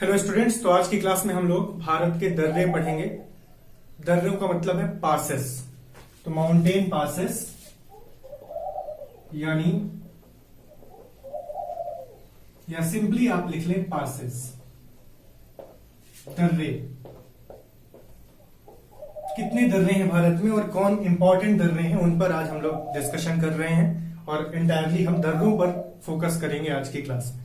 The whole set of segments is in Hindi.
हेलो स्टूडेंट्स, तो आज की क्लास में हम लोग भारत के दर्रे पढ़ेंगे। दर्रों का मतलब है पासेस। तो माउंटेन पासेस यानी या सिंपली आप लिख लें पासेस, दर्रे। कितने दर्रे हैं भारत में और कौन इंपॉर्टेंट दर्रे हैं, उन पर आज हम लोग डिस्कशन कर रहे हैं और एंटायरली हम दर्रों पर फोकस करेंगे आज की क्लास में।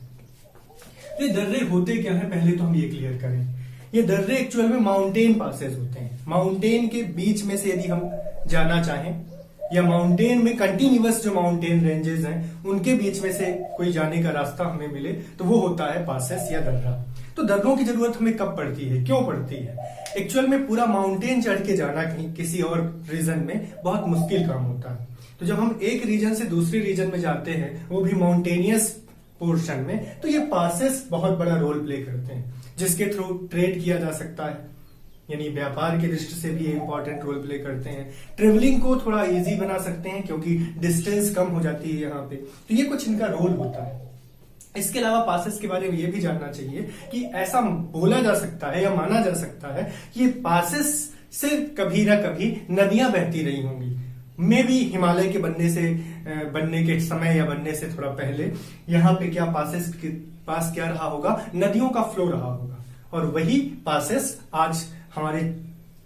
ये दर्रे होते क्या है, पहले तो हम ये क्लियर करें। ये दर्रे एक्चुअल में माउंटेन पासेस होते हैं। माउंटेन के बीच में से यदि हम जाना चाहें या माउंटेन में कंटिन्यूअस जो माउंटेन रेंजेस हैं उनके बीच में से कोई जाने का रास्ता हमें मिले तो वो होता है पासेस या दर्रा। तो दर्रों की जरूरत हमें कब पड़ती है, क्यों पड़ती है? एक्चुअल में पूरा माउंटेन चढ़ के जाना कहीं किसी और रीजन में बहुत मुश्किल काम होता है। तो जब हम एक रीजन से दूसरे रीजन में जाते हैं, वो भी माउंटेनियस पोर्शन में, तो ये पासेस बहुत बड़ा रोल प्ले करते हैं, जिसके थ्रू ट्रेड किया जा सकता है, यानी व्यापार की दृष्टि से भी ये इंपॉर्टेंट रोल प्ले करते हैं। ट्रेवलिंग को थोड़ा इजी बना सकते हैं क्योंकि डिस्टेंस कम हो जाती है यहाँ पे। तो ये कुछ इनका रोल होता है। इसके अलावा पासेस के बारे में ये भी जानना चाहिए कि ऐसा बोला जा सकता है या माना जा सकता है कि ये पासेस से कभी ना कभी नदियां बहती रही होंगी। मे भी हिमालय के बनने के समय या बनने से थोड़ा पहले यहाँ पे क्या पासेस के पास क्या रहा होगा, नदियों का फ्लो रहा होगा। और वही पासेस आज हमारे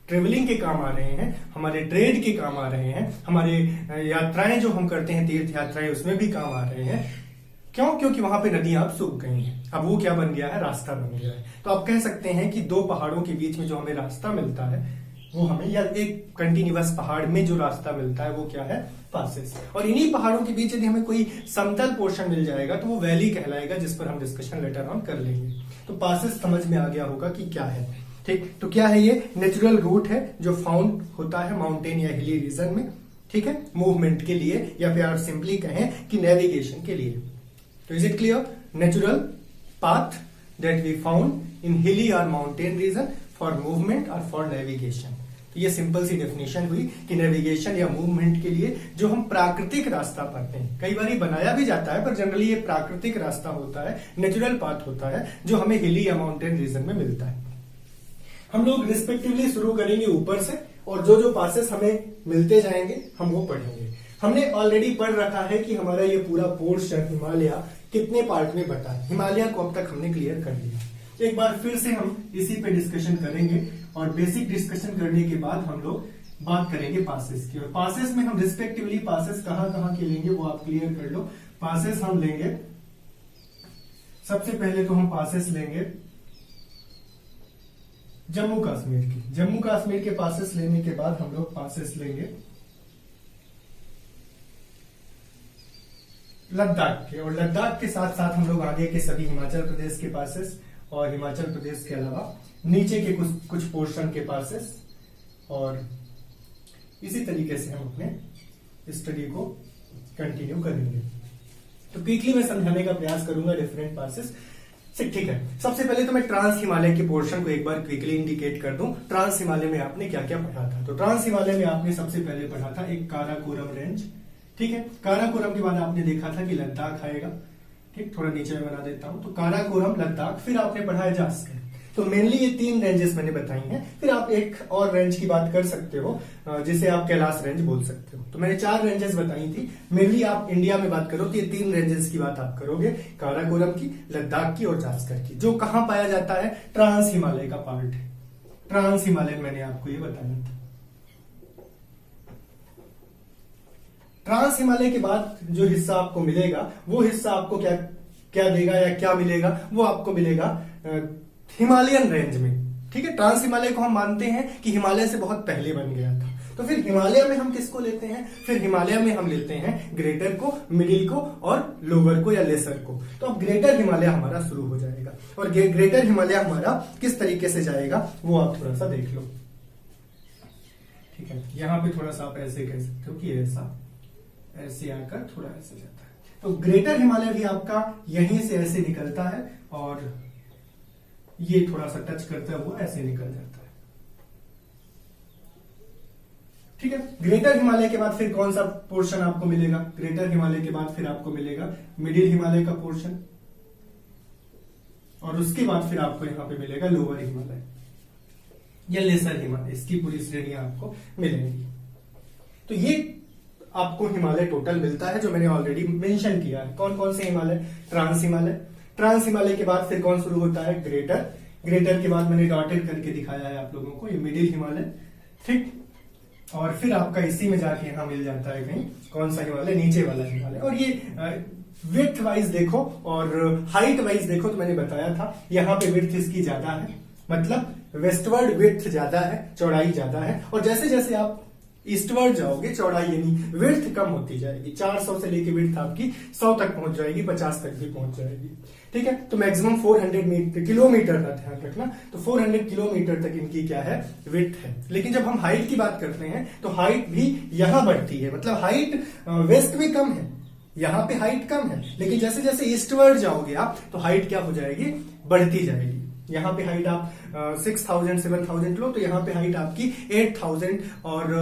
ट्रेवलिंग के काम आ रहे हैं, हमारे ट्रेड के काम आ रहे हैं, हमारे यात्राएं जो हम करते हैं, तीर्थ यात्राएं, उसमें भी काम आ रहे हैं। क्यों? क्योंकि वहां पे नदियां अब सूख गई हैं। अब वो क्या बन गया है, रास्ता बन गया है। तो आप कह सकते हैं कि दो पहाड़ों के बीच में जो हमें रास्ता मिलता है वो हमें, या एक कंटिन्यूअस पहाड़ में जो रास्ता मिलता है वो क्या है, पासेस। और इन्हीं पहाड़ों के बीच यदि हमें कोई समतल पोर्शन मिल जाएगा तो वो वैली कहलाएगा, जिस पर हम डिस्कशन लेटर ऑन कर लेंगे। तो पासेस समझ में आ गया होगा कि क्या है। ठीक, तो क्या है ये? नेचुरल रूट है जो फाउंड होता है माउंटेन या हिली रीजन में, ठीक है, मूवमेंट के लिए, या फिर आप सिंपली कहें कि नेविगेशन के लिए। तो is it clear? Natural path that we found in hilly और माउंटेन रीजन फॉर मूवमेंट और फॉर नेविगेशन। तो ये सिंपल सी डेफिनेशन हुई कि नेविगेशन या मूवमेंट के लिए जो हम प्राकृतिक रास्ता पाते हैं, कई बार बनाया भी जाता है पर जनरली ये प्राकृतिक रास्ता होता है, नेचुरल पाथ होता है, जो हमें हिली या माउंटेन रीजन में मिलता है। हम लोग रिस्पेक्टिवली शुरू करेंगे ऊपर से, और जो जो पासेस हमें मिलते जाएंगे हम वो पढ़ेंगे। हमने ऑलरेडी पढ़ रखा है कि हमारा ये पूरा पोर्शन हिमालय कितने पार्ट में बटा है। हिमालय को अब तक हमने क्लियर कर लिया। एक बार फिर से हम इसी पे डिस्कशन करेंगे और बेसिक डिस्कशन करने के बाद हम लोग बात करेंगे पासेस की। और पासेस में हम रिस्पेक्टिवली पासेस कहां के लेंगे वो आप क्लियर कर लो। पासेस हम लेंगे, सबसे पहले तो हम पासेस लेंगे जम्मू कश्मीर की। जम्मू कश्मीर के पासेस लेने के बाद हम लोग पासेस लेंगे लद्दाख के, और लद्दाख के साथ साथ हम लोग आगे के सभी हिमाचल प्रदेश के पासेस और हिमाचल प्रदेश के अलावा नीचे के कुछ पोर्शन के पासेस, और इसी तरीके से हम अपने स्टडी को कंटिन्यू करेंगे। तो क्विकली मैं समझाने का प्रयास करूंगा डिफरेंट पासेस से, ठीक है। सबसे पहले तो मैं ट्रांस हिमालय के पोर्शन को एक बार क्विकली इंडिकेट कर दूं। ट्रांस हिमालय में आपने क्या क्या पढ़ा था? तो ट्रांस हिमालय में आपने सबसे पहले पढ़ा था एक काराकोरम रेंज, ठीक है। काराकोरम के बाद आपने देखा था कि लद्दाख आएगा, ठीक, थोड़ा नीचे में बना देता हूं। तो काराकोरम, लद्दाख, फिर आपने पढ़ा है जास्कर। तो मेनली ये 3 रेंजेस मैंने बताई हैं। फिर आप एक और रेंज की बात कर सकते हो जिसे आप कैलाश रेंज बोल सकते हो। तो मैंने 4 रेंजेस बताई थी। मेनली आप इंडिया में बात करो तो ये 3 रेंजेस की बात आप करोगे, काराकोरम की, लद्दाख की और जास्कर की, जो कहां पाया जाता है, ट्रांस हिमालय का पार्ट है। ट्रांस हिमालय मैंने आपको ये बताया था। ट्रांस हिमालय के बाद जो हिस्सा आपको मिलेगा वो हिस्सा आपको क्या क्या देगा या क्या मिलेगा, वो आपको मिलेगा हिमालयन रेंज में, ठीक है। ट्रांस हिमालय को हम मानते हैं कि हिमालय से बहुत पहले बन गया था। तो फिर हिमालय में हम किसको लेते हैं? फिर हिमालय में हम लेते हैं ग्रेटर को, मिडिल को और लोअर को या लेसर को। तो अब ग्रेटर हिमालय हमारा शुरू हो जाएगा, और ग्रेटर हिमालय हमारा किस तरीके से जाएगा वो आप थोड़ा सा देख लो, ठीक है। यहां पे थोड़ा सा आप ऐसे कह सकते हो कि ऐसे आकर थोड़ा ऐसे जाता है। तो ग्रेटर हिमालय भी आपका यहीं से ऐसे निकलता है और ये थोड़ा सा टच करता हुआ ऐसे निकल जाता है, ठीक है। ग्रेटर हिमालय के बाद फिर कौन सा पोर्शन आपको मिलेगा? ग्रेटर हिमालय के बाद फिर आपको मिलेगा मिडिल हिमालय का पोर्शन, और उसके बाद फिर आपको यहाँ पे मिलेगा लोअर हिमालय या लेसर हिमालय, इसकी पूरी श्रेणियां आपको मिलेंगी। तो ये आपको हिमालय टोटल मिलता है जो मैंने ऑलरेडी मेंशन किया है। कौन कौन से हिमालय? ट्रांस हिमालय, ट्रांस हिमालय के बाद फिर कौन शुरू होता है? ग्रेटर, ग्रेटर के बाद मैंने डॉटेड करके दिखाया है आप लोगों को, ये मिडिल हिमालय, ठीक। और फिर आपका इसी में जाके यहाँ मिल जाता है कहीं कौन सा हिमालय? नीचे वाला हिमालय। और ये विड्थ वाइज देखो और हाइट वाइज देखो तो मैंने बताया था यहाँ पे विड्थ इसकी ज्यादा है, मतलब वेस्टवर्ड विड्थ ज्यादा है, चौड़ाई ज्यादा है। और जैसे जैसे आप ईस्टवर्ड जाओगे चौड़ाई यानी विड्थ कम होती जाएगी। 400 से लेके विड्थ आपकी 100 तक पहुंच जाएगी, 50 तक भी पहुंच जाएगी, ठीक है। तो मैक्सिमम 400 किलोमीटर का ध्यान रखना, तो 400 किलोमीटर तक इनकी क्या है? विड्थ है। लेकिन जब हम हाइट की बात करते हैं तो हाइट भी यहां बढ़ती है, मतलब हाइट वेस्ट में कम है, यहाँ पे हाइट कम है, लेकिन जैसे जैसे ईस्टवर्ड जाओगे आप तो हाइट क्या हो जाएगी? बढ़ती जाएगी। यहाँ पे हाइट आप 6000 7000 लो तो यहाँ पे हाइट आपकी 8000 और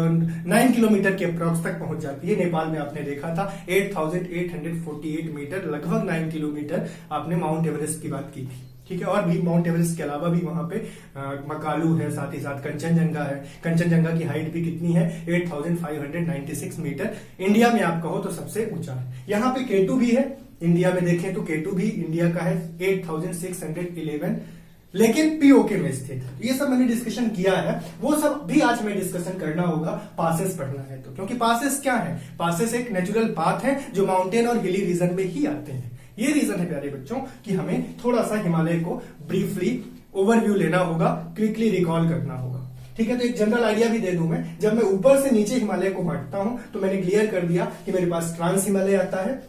9 किलोमीटर के अप्रॉक्स तक पहुंच जाती है। नेपाल में आपने देखा था 8848 मीटर, लगभग 9 किलोमीटर आपने माउंट एवरेस्ट की बात की थी, ठीक है। और भी माउंट एवरेस्ट के अलावा भी वहां पे मकालू है, साथ ही साथ कंचनजंगा है। कंचनजंगा की हाइट भी कितनी है? 8596 मीटर। इंडिया में आप कहो तो सबसे ऊंचा है। यहाँ पे केटू भी है, इंडिया में देखें तो केटू भी इंडिया का है 8611, लेकिन पीओके में स्थित है। ये सब मैंने डिस्कशन किया है, वो सब भी आज में डिस्कशन करना होगा, पासेस पढ़ना है तो। क्योंकि पासेस क्या है? पासेस एक नेचुरल पाथ है जो माउंटेन और हिली रीजन में ही आते हैं। ये रीजन है प्यारे बच्चों कि हमें थोड़ा सा हिमालय को ब्रीफली ओवरव्यू लेना होगा, क्विकली रिकॉल करना होगा, ठीक है। तो एक जनरल आइडिया भी दे दूं मैं, जब मैं ऊपर से नीचे हिमालय को बांटता हूं तो मैंने क्लियर कर दिया कि मेरे पास ट्रांस हिमालय आता है,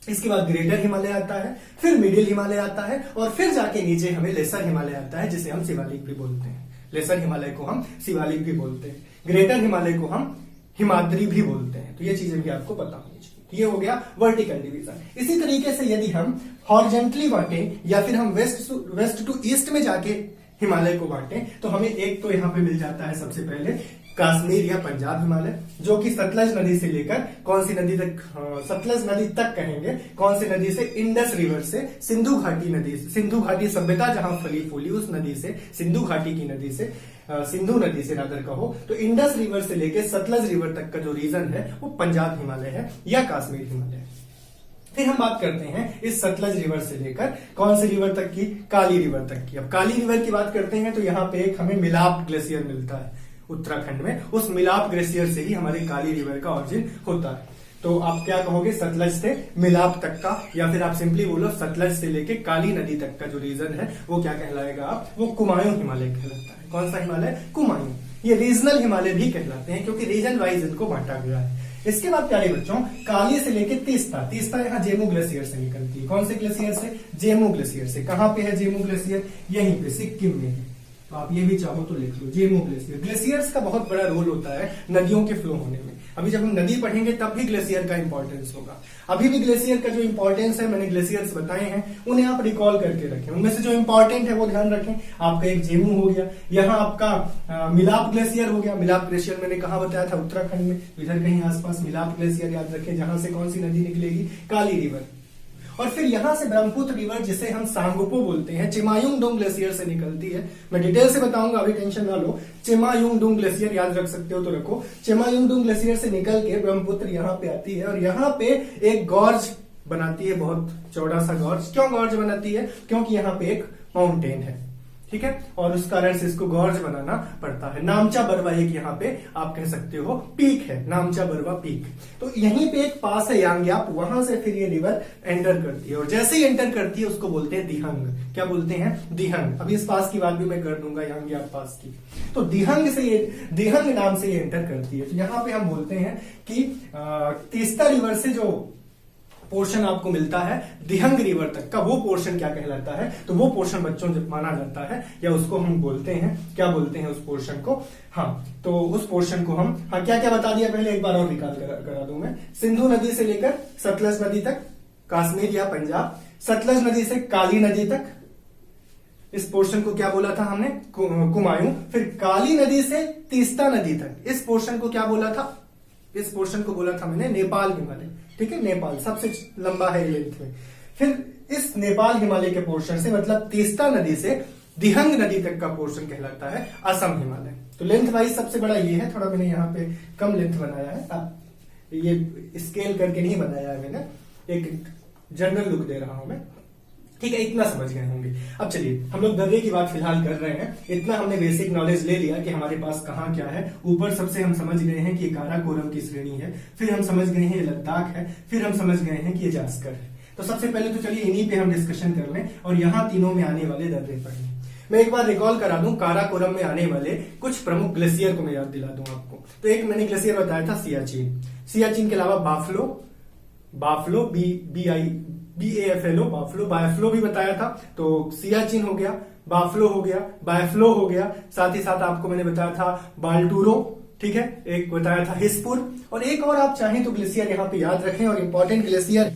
इसके बाद ग्रेटर हिमालय आता है, फिर मिडिल हिमालय आता है और फिर जाके नीचे हमें लेसर हिमालय आता है जिसे हम शिवालिक भी बोलते हैं। लेसर हिमालय को हम शिवालिक भी बोलते हैं, ग्रेटर हिमालय को हम हिमाद्री भी बोलते हैं। तो ये चीजें भी आपको पता होनी चाहिए। ये हो गया वर्टिकल डिवीजन। इसी तरीके से यदि हम हॉरिजॉन्टली बांटे या फिर हम वेस्ट टू ईस्ट में जाके हिमालय को बांटे तो हमें एक तो यहां पे मिल जाता है सबसे पहले कश्मीर या पंजाब हिमालय, जो कि सतलज नदी से लेकर कौन सी नदी तक? सतलज नदी तक कहेंगे। कौन सी नदी से? इंडस रिवर से, सिंधु घाटी नदी से, सिंधु घाटी सभ्यता जहां फली फूली उस नदी से, सिंधु घाटी की नदी से, सिंधु नदी से रादर कहो तो इंडस रिवर से लेकर सतलज रिवर तक का जो रीजन है वो पंजाब हिमालय है या कश्मीर हिमालय है। फिर हम बात करते हैं इस सतलज रिवर से लेकर कौन सी रिवर तक की? काली रिवर तक की। अब काली रिवर की बात करते हैं तो यहाँ पे एक हमें मिलाप ग्लेशियर मिलता है उत्तराखंड में। उस मिलाप ग्लेशियर से ही हमारी काली रिवर का ऑरिजिन होता है। तो आप क्या कहोगे? सतलज से मिलाप तक का, या फिर आप सिंपली बोलो सतलज से लेके काली नदी तक का जो रीजन है वो क्या कहलाएगा? आप वो कुमायूं हिमालय कहलाता है। कौन सा हिमालय? कुमायूं। ये रीजनल हिमालय भी कहलाते हैं क्योंकि रीजन वाइज इनको बांटा गया है। इसके बाद प्यारे बच्चों काली से लेके तीस्ता, तीस्ता यहाँ जेमू ग्लेशियर से निकलती है। कौन से ग्लेशियर से? जेमू ग्लेशियर से। कहां पे है जेमू ग्लेशियर? यहीं पे सिक्किम में है। तो आप ये भी चाहो तो लिख लो जेमू ग्लेशियर। ग्लेशियर्स का बहुत बड़ा रोल होता है नदियों के फ्लो होने में। अभी जब हम नदी पढ़ेंगे तब भी ग्लेशियर का इंपॉर्टेंस होगा। अभी भी ग्लेशियर का जो इंपॉर्टेंस है, मैंने ग्लेशियर्स बताए हैं, उन्हें आप रिकॉल करके रखें। उनमें से जो इंपॉर्टेंट है वो ध्यान रखें। आपका एक जेमू हो गया, यहाँ आपका मिलाप ग्लेशियर हो गया। मिलाप ग्लेशियर मैंने कहा बताया था? उत्तराखंड में, इधर कहीं आसपास मिलाप ग्लेशियर याद रखें, जहां से कौन सी नदी निकलेगी? काली रिवर। और फिर यहां से ब्रह्मपुत्र रिवर जिसे हम सांगपो बोलते हैं, चिमायुंगडोंग ग्लेशियर से निकलती है। मैं डिटेल से बताऊंगा, अभी टेंशन ना लो। चिमायुंगडोंग ग्लेशियर याद रख सकते हो तो रखो। चिमायुंगडोंग ग्लेशियर से निकल के ब्रह्मपुत्र यहाँ पे आती है और यहाँ पे एक गॉर्ज बनाती है, बहुत चौड़ा सा गॉर्ज। क्यों गॉर्ज बनाती है? क्योंकि यहाँ पे एक माउंटेन है, ठीक है, और उस कारण से इसको गॉर्ज बनाना पड़ता है। नामचा बरवा एक यहाँ पे आप कह सकते हो पीक है, नामचा बरवा पीक। तो यहीं पे एक पास है यांग्याप, वहां से फिर ये रिवर एंटर करती है और जैसे ही एंटर करती है उसको बोलते हैं दिहंग। क्या बोलते हैं? दिहंग। अभी इस पास की बात भी मैं कर दूंगा, यांग्याप पास की। तो दिहंग से ये, दिहंग नाम से ये एंटर करती है। तो यहाँ पे हम बोलते हैं कि तीस्ता रिवर से जो पोर्शन आपको मिलता है दिहंग रिवर तक का, वो पोर्शन क्या कहलाता है? तो वो पोर्शन बच्चों जब माना जाता है या उसको हम बोलते हैं, क्या बोलते हैं उस पोर्शन को? हाँ, तो उस पोर्शन को हम, हाँ क्या क्या बता दिया पहले, एक बार और रिकॉल करा दूं मैं। सिंधु नदी से लेकर सतलज नदी तक कश्मीर या पंजाब, सतलज नदी से काली नदी तक, इस पोर्शन को क्या बोला था हमने? कुमायूं। फिर काली नदी से तीस्ता नदी तक, इस पोर्शन को क्या बोला था? इस पोर्शन को बोला था मैंने नेपाल हिमालय, ठीक है, नेपाल सबसे लंबा है लेंथ में। फिर इस नेपाल हिमालय के पोर्शन से, मतलब तीस्ता नदी से दिहंग नदी तक का पोर्शन कहलाता है असम हिमालय। तो लेंथ वाइज सबसे बड़ा ये है, थोड़ा मैंने यहाँ पे कम लेंथ बनाया है, अब ये स्केल करके नहीं बनाया है मैंने, एक जनरल लुक दे रहा हूं मैं, ठीक है, इतना समझ गए होंगे। अब चलिए हम लोग दर्रे की बात फिलहाल कर रहे हैं, इतना हमने बेसिक नॉलेज ले लिया कि हमारे पास कहाँ क्या है। ऊपर सबसे हम समझ गए हैं कि काराकोरम की श्रेणी है, फिर हम समझ गए हैं ये लद्दाख है, फिर हम समझ गए हैं कि ये जास्कर है। तो सबसे पहले तो चलिए इन्हीं पे हम डिस्कशन कर लें और यहाँ तीनों में आने वाले दर्रे पढ़ें। मैं एक बार रिकॉल करा दूं, काराकोरम में आने वाले कुछ प्रमुख ग्लेशियर को मैं याद दिला दूं आपको। तो एक मैंने ग्लेशियर बताया था सियाचिन, सियाचिन के अलावा बाफलो, बाफलो BAFLO, बाफलो भी बताया था। तो सियाचिन हो गया, बाफलो हो गया, बायफ्लो हो गया, साथ ही साथ आपको मैंने बताया था बाल्टूरो, ठीक है, एक बताया था हिस्पुर, और एक और आप चाहें तो ग्लेशियर यहाँ पे याद रखें और इंपॉर्टेंट ग्लेशियर,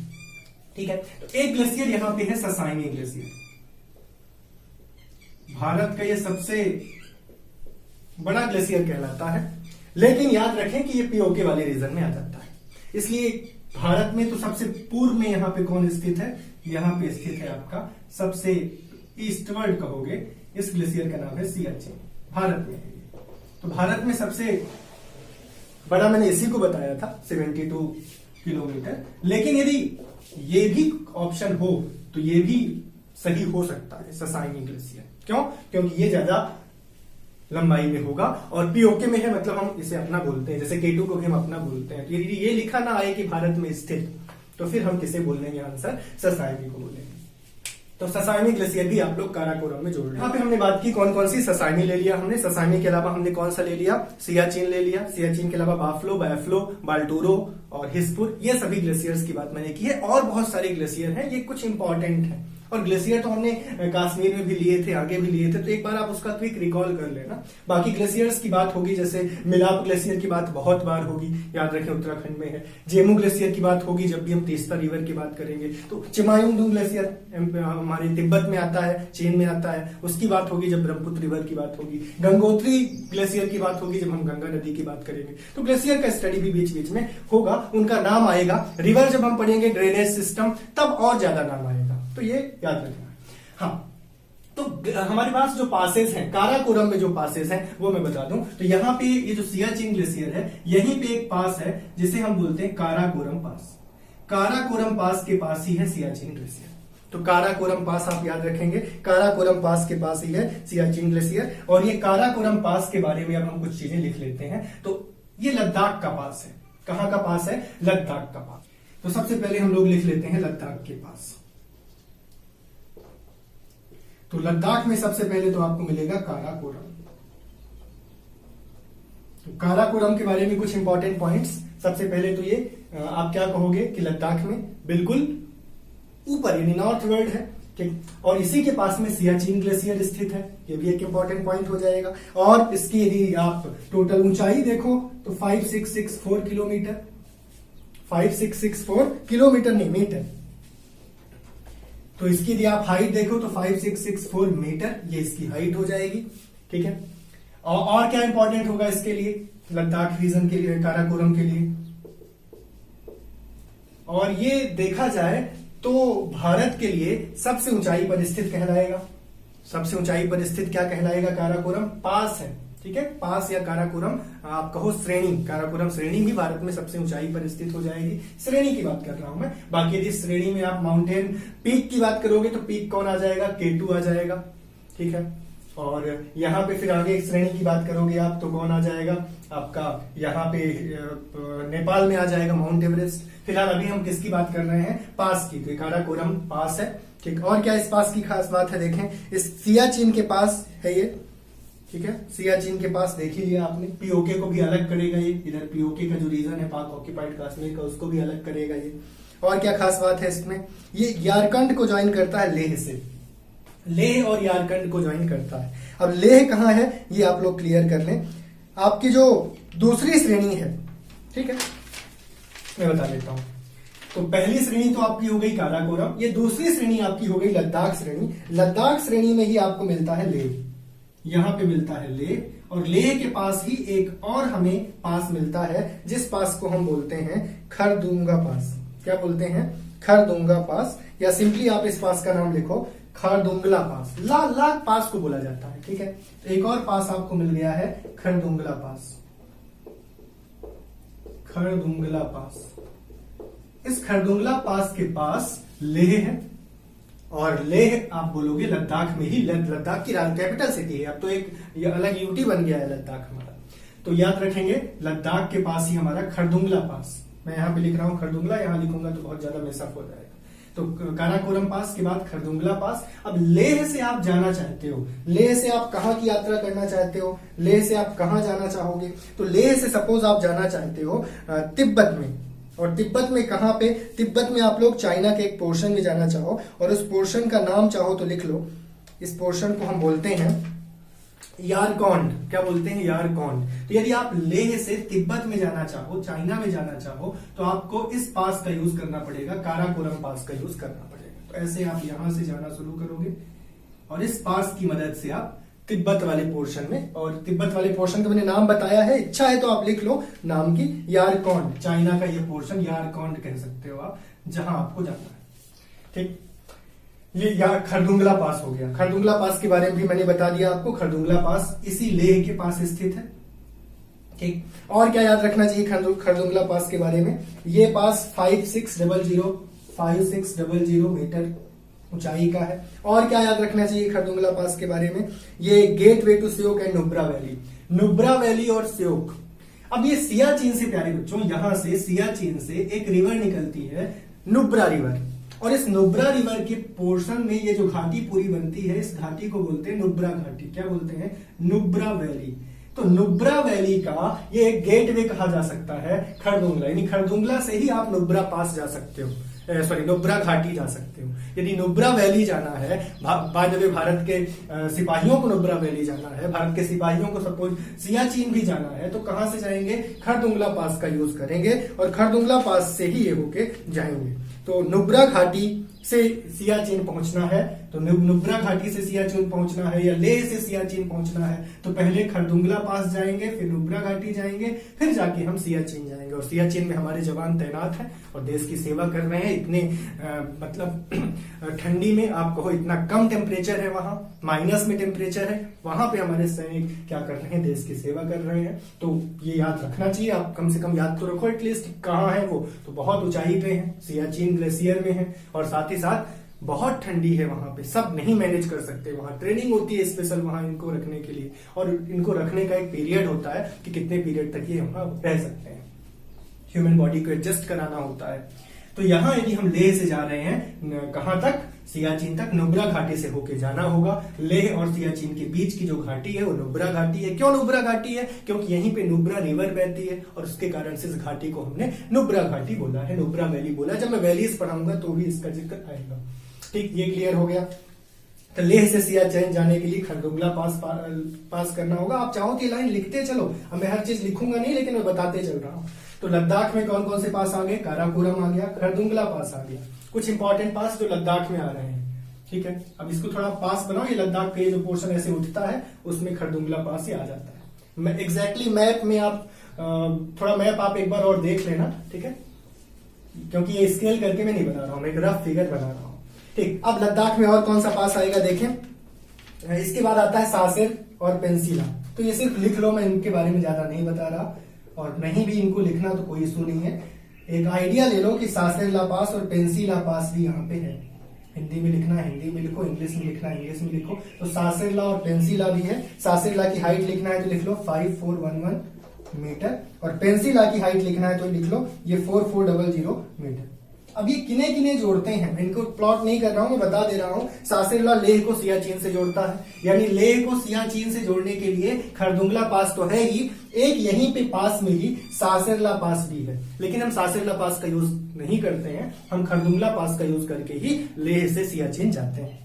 ठीक है। तो एक ग्लेशियर यहाँ पे है ससाइनी ग्लेशियर, भारत का ये सबसे बड़ा ग्लेशियर कहलाता है, लेकिन याद रखें कि ये पीओके वाले रीजन में आ जाता है। इसलिए भारत में तो सबसे पूर्व में यहाँ पे कौन स्थित है, यहाँ पे स्थित है आपका सबसे ईस्टवर्ड कहोगे, इस ग्लेशियर का नाम है सियाचिन, भारत में है। तो भारत में सबसे बड़ा मैंने इसी को बताया था 72 किलोमीटर, लेकिन यदि ये भी ऑप्शन हो तो ये भी सही हो सकता है ससाइनी ग्लेशियर। क्यों? क्योंकि ये ज्यादा लंबाई में होगा और पीओके में है, मतलब हम इसे अपना बोलते हैं, जैसे K2 को भी हम अपना बोलते हैं। यदि ये लिखा ना आए कि भारत में स्थित, तो फिर हम किसे बोल लेंगे आंसर, ससाइनी को बोलेंगे। तो ससाइनी ग्लेशियर भी आप लोग काराकोरम में जोड़ लें। यहाँ पे हमने बात की कौन कौन सी, ससाइनी ले लिया हमने, ससाइनी के अलावा हमने कौन सा ले लिया, सियाचिन ले लिया, सियाचिन के अलावा बाफलो, बायफ्लो, बाल्टूरो और हिस्पुर, ये सभी ग्लेशियर्स की बात मैंने की है। और बहुत सारे ग्लेशियर हैं, ये कुछ इंपॉर्टेंट है। और ग्लेशियर तो हमने कश्मीर में भी लिए थे, आगे भी लिए थे, तो एक बार आप उसका क्विक रिकॉल कर लेना। बाकी ग्लेशियर्स की बात होगी, जैसे मिलाप ग्लेशियर की बात बहुत बार होगी, याद रखें उत्तराखंड में है। जेमू ग्लेशियर की बात होगी जब भी हम तीस्ता रिवर की बात करेंगे। तो चिमायुंगडू ग्लेशियर हमारे तिब्बत में आता है, चीन में आता है, उसकी बात होगी जब ब्रह्मपुत्र रिवर की बात होगी। गंगोत्री ग्लेशियर की बात होगी जब हम गंगा नदी की बात करेंगे। तो ग्लेशियर का स्टडी भी बीच बीच में होगा, उनका नाम आएगा। रिवर जब हम पढ़ेंगे, ड्रेनेज सिस्टम, तब और ज्यादा नाम आएगा, तो ये याद रखना। हाँ, तो हमारे पास जो पासेस हैं काराकोरम में, जो पासेस हैं वो मैं बता दूं। तो यहाँ पे ये जो सियाचिन ग्लेशियर है, यहीं पे एक पास है जिसे हम बोलते हैं काराकोरम पास। काराकोरम पास के पास ही है सियाचिन ग्लेशियर। तो काराकोरम पास आप याद रखेंगे, काराकोरम पास के पास ही है सियाचिन ग्लेशियर। और ये काराकोरम पास के बारे में अब हम कुछ चीजें लिख लेते हैं। तो ये लद्दाख का पास है। कहां का पास है? लद्दाख का पास। तो सबसे पहले हम लोग लिख लेते हैं लद्दाख के पास। तो लद्दाख में सबसे पहले तो आपको मिलेगा काराकोरम। तो काराकोरम के बारे में कुछ इंपॉर्टेंट पॉइंट्स। सबसे पहले तो ये आप क्या कहोगे कि लद्दाख में बिल्कुल ऊपर यानी नॉर्थ वर्ल्ड है, ठीक, और इसी के पास में सियाचिन ग्लेशियर स्थित है, ये भी एक इंपॉर्टेंट पॉइंट हो जाएगा। और इसकी यदि आप टोटल ऊंचाई देखो तो 5664 किलोमीटर, 5664 किलोमीटर नहीं मीटर। तो इसकी यदि आप हाइट देखो तो 5664 मीटर, ये इसकी हाइट हो जाएगी, ठीक है। और क्या इंपॉर्टेंट होगा इसके लिए, लद्दाख रीजन के लिए, काराकोरम के लिए? और ये देखा जाए तो भारत के लिए सबसे ऊंचाई पर स्थित कहलाएगा। सबसे ऊंचाई पर स्थित क्या कहलाएगा? काराकोरम पास है, ठीक है। पास या काराकोरम आप कहो श्रेणी, काराकोरम श्रेणी भी भारत में सबसे ऊंचाई पर स्थित हो जाएगी। श्रेणी की बात कर रहा हूं मैं। बाकी यदि श्रेणी में आप माउंटेन पीक की बात करोगे तो पीक कौन आ जाएगा? K2 आ जाएगा, ठीक है। और यहाँ पे फिर आगे श्रेणी की बात करोगे आप तो कौन आ जाएगा? आपका यहाँ पे नेपाल में आ जाएगा माउंट एवरेस्ट। फिलहाल अभी हम किसकी बात कर रहे हैं? पास की। तो काराकोरम पास है, ठीक। और क्या इस पास की खास बात है? देखें, इस सियाचिन के पास है ये, ठीक है। सियाचिन के पास देख ही लिया आपने। पीओके को भी अलग करेगा ये, इधर पीओके का जो रीजन है पाक ऑक्यूपाइड कश्मीर का, उसको भी अलग करेगा ये। और क्या खास बात है इसमें? ये यारकंड को ज्वाइन करता है लेह से, लेह और यारकंड को ज्वाइन करता है। अब लेह कहां है ये आप लोग क्लियर कर लें। आपकी जो दूसरी श्रेणी है, ठीक है, मैं बता देता हूं। तो पहली श्रेणी तो आपकी हो गई काराकोरम, ये दूसरी श्रेणी आपकी हो गई लद्दाख श्रेणी। लद्दाख श्रेणी में ही आपको मिलता है लेह, यहां पे मिलता है लेह, और लेह के पास ही एक और हमें पास मिलता है जिस पास को हम बोलते हैं खरदुंगा पास। क्या बोलते हैं? खरदुंगा पास, या सिंपली आप इस पास का नाम लिखो खरदुंगला पास। ला पास को बोला जाता है, ठीक है। तो एक और पास आपको मिल गया है खरदुंगला पास, खरदुंगला पास। इस खरदुंगला पास के पास लेह है, और लेह आप बोलोगे लद्दाख में ही, लद्दाख की कैपिटल सिटी है। अब तो एक ये अलग यूटी बन गया है लद्दाख हमारा, तो याद रखेंगे लद्दाख के पास ही हमारा खरदुंगला पास। मैं यहाँ पे लिख रहा हूं खरदुंगला, यहाँ लिखूंगा तो बहुत ज्यादा मेसअप हो जाएगा। तो काराकोरम पास के बाद खरदुंगला पास। अब लेह से आप जाना चाहते हो, लेह से आप कहाँ की यात्रा करना चाहते हो, लेह से आप कहाँ जाना चाहोगे? तो लेह से सपोज आप जाना चाहते हो तिब्बत में, और तिब्बत में कहाँ पे? तिब्बत में आप लोग चाइना के एक पोर्शन में जाना चाहो, और उस पोर्शन का नाम चाहो तो लिख लो। इस पोर्शन को हम बोलते हैं यारकॉन्ड। क्या बोलते हैं? यारकॉन्ड। तो यदि आप लेह से तिब्बत में जाना चाहो, चाइना में जाना चाहो, तो आपको इस पास का यूज करना पड़ेगा, काराकोरम पास का यूज करना पड़ेगा। तो ऐसे आप यहां से जाना शुरू करोगे, और इस पास की मदद से आप तिब्बत वाले पोर्शन में, और तिब्बत वाले पोर्शन का मैंने नाम बताया है, इच्छा है तो आप लिख लो नाम की, यारकॉन्ड। चाइना का ये पोर्शन यारकॉन्ड कह सकते हो आप, जहां आपको जाना है, ठीक। ये खरदुंगला पास हो गया। खरदुंगला पास के बारे में भी मैंने बता दिया आपको, खरदुंगला पास इसी लेह के पास स्थित है, ठीक। और क्या याद रखना चाहिए खरदुंगला पास के बारे में? ये पास 5600 मीटर ऊंचाई का है। और क्या याद रखना चाहिए खरदुंगला पास के बारे में? ये gateway to Shyok and Nubra valley, Nubra valley और सियोक। अब ये सियाचिन से, प्यारे बच्चों, यहां से सियाचिन से एक रिवर निकलती है, नुब्रा रिवर, और इस नुब्रा रिवर के पोर्शन में ये जो घाटी पूरी बनती है, इस घाटी को बोलते हैं नुब्रा घाटी। क्या बोलते हैं? नुब्रा वैली। तो नुब्रा वैली का ये एक गेटवे कहा जा सकता है खरदुंगला, यानी खरदुंगला से ही आप नुब्रा पास जा सकते हो, सॉरी नुब्रा घाटी जा सकते हो। यदि नुब्रा वैली जाना है, बाय द वे भारत के सिपाहियों को नुब्रा वैली जाना है, भारत के सिपाहियों को सपोज सियाचिन भी जाना है, तो कहां से जाएंगे? खरदुंगला पास का यूज करेंगे, और खरदुंगला पास से ही ये होके जाएंगे। तो नुब्रा घाटी से सियाचिन पहुंचना है, तो नुब्रा घाटी से सियाचिन पहुंचना है, या लेह से सियाचिन पहुंचना है, तो पहले खरदुंगला पास जाएंगे, फिर नुब्रा घाटी जाएंगे, फिर जाके हम सियाचिन जाएंगे। और सियाचिन में हमारे जवान तैनात हैं और देश की सेवा कर रहे हैं। इतने मतलब ठंडी में आप कहो इतना कम टेम्परेचर है, वहां माइनस में टेम्परेचर है, वहां पे हमारे सैनिक क्या कर रहे हैं? देश की सेवा कर रहे हैं। तो ये याद रखना चाहिए, आप कम से कम याद तो रखो एटलीस्ट। कहाँ है वो? तो बहुत ऊंचाई पे है, सियाचिन ग्लेशियर में है, और साथ ही साथ बहुत ठंडी है वहां पे, सब नहीं मैनेज कर सकते। वहां ट्रेनिंग होती है स्पेशल वहां इनको रखने के लिए, और इनको रखने का एक पीरियड होता है कि कितने पीरियड तक ये वहां रह सकते हैं, ह्यूमन बॉडी को एडजस्ट कराना होता है। तो यहां यदि हम लेह से जा रहे हैं, कहां तक? सियाचिन तक। नुब्रा घाटी से होके जाना होगा। लेह और सियाचिन के बीच की जो घाटी है वो नुब्रा घाटी है। क्यों नुब्रा घाटी है? क्योंकि यहीं पे नुब्रा रिवर बहती है, और उसके कारण से इस घाटी को हमने नुब्रा घाटी बोला है, नुब्रा वैली बोला। जब मैं वैलीज पढ़ाऊंगा तो भी इसका जिक्र आएगा, ठीक। ये क्लियर हो गया। तो लेह से सियाचिन जाने के लिए खरदुंगला पास करना होगा। आप चाहो तो लाइन लिखते चलो, अब मैं हर चीज लिखूंगा नहीं, लेकिन मैं बताते चल रहा हूं। तो लद्दाख में कौन कौन से पास आ गए? काराकोरम आ गया, खरदुंगला पास आ गया, कुछ इंपॉर्टेंट पास जो लद्दाख में आ रहे हैं, ठीक है। अब इसको थोड़ा पास बनाओ, ये लद्दाख का ये जो पोर्शन ऐसे उठता है उसमें खरदुंगला पास ही आ जाता है। मैं एग्जैक्टली मैप में आप थोड़ा मैप आप एक बार और देख लेना, ठीक है, क्योंकि ये स्केल करके मैं नहीं बना रहा हूं, मैं एक रफ फिगर बना रहा हूं, ठीक। अब लद्दाख में और कौन सा पास आएगा देखें। इसके बाद आता है सासेर और पेंसिला। तो ये सिर्फ लिख लो, मैं इनके बारे में ज्यादा नहीं बता रहा, और नहीं भी इनको लिखना तो कोई इशू नहीं है। एक आइडिया ले लो कि सासेरला पास और पेंसिला पास भी यहाँ पे है। हिंदी में लिखना हिंदी में लिखो, इंग्लिश में लिखना इंग्लिश में लिखो। तो सासेरला और पेंसिला भी है। सासेरला की हाइट लिखना है तो लिख लो 5411 मीटर, और पेंसिला की हाइट लिखना है तो लिख लो ये 4400 मीटर। अब ये किने किने जोड़ते हैं, मैं इनको प्लॉट नहीं कर रहा हूं, मैं बता दे रहा हूं। सासेरला लेह को सियाचिन से जोड़ता है, यानी लेह को सियाचिन से जोड़ने के लिए खरदुंगला पास तो है ही, एक यहीं पे पास में ही सासेरला पास भी है, लेकिन हम सासेरला पास का यूज नहीं करते हैं, हम खरदुंगला पास का यूज करके ही लेह से सियाचिन जाते हैं।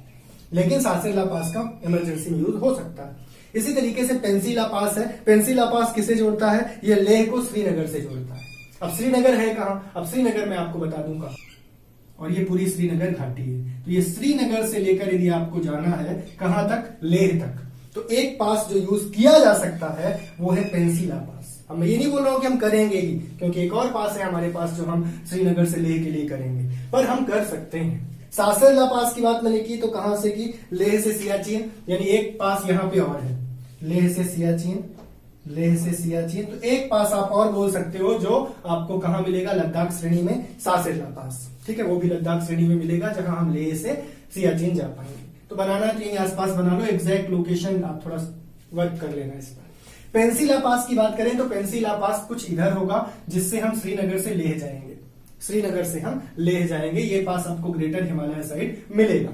लेकिन सासेरला पास का इमरजेंसी में यूज हो सकता है। इसी तरीके से पेंसिला पास है। पेंसिला पास किसे जोड़ता है? ये लेह को श्रीनगर से जोड़ता है। अब श्रीनगर है कहां? अब श्रीनगर मैं आपको बता दूंगा, और ये पूरी श्रीनगर घाटी है। तो ये श्रीनगर से लेकर यदि आपको जाना है कहां तक? लेह तक। तो एक पास जो यूज किया जा सकता है वो है पेंसिला पास। अब मैं ये नहीं बोल रहा हूं कि हम करेंगे ही, क्योंकि एक और पास है हमारे पास जो हम श्रीनगर से लेह के लिए करेंगे, पर हम कर सकते हैं। सासर ला पास की बात मैंने की तो कहां से की, लेह से सियाचिन, यानी एक पास यहां पे और है, लेह से सियाचिन, लेह से सियाचिन। तो एक पास आप और बोल सकते हो जो आपको कहां मिलेगा, लद्दाख श्रेणी में, सासर ला पास, ठीक है, वो भी लद्दाख श्रेणी में मिलेगा जहां हम लेह से सियाचिन जा पाएंगे। तो बनाना है तो यहीं आसपास बना लो, एग्जैक्ट लोकेशन आप थोड़ा वर्क कर लेना इस पर। पेंसिला पास की बात करें तो पेंसिला पास कुछ इधर होगा जिससे हम श्रीनगर से लेह जाएंगे, श्रीनगर से हम लेह जाएंगे। ये पास आपको ग्रेटर हिमालय साइड मिलेगा,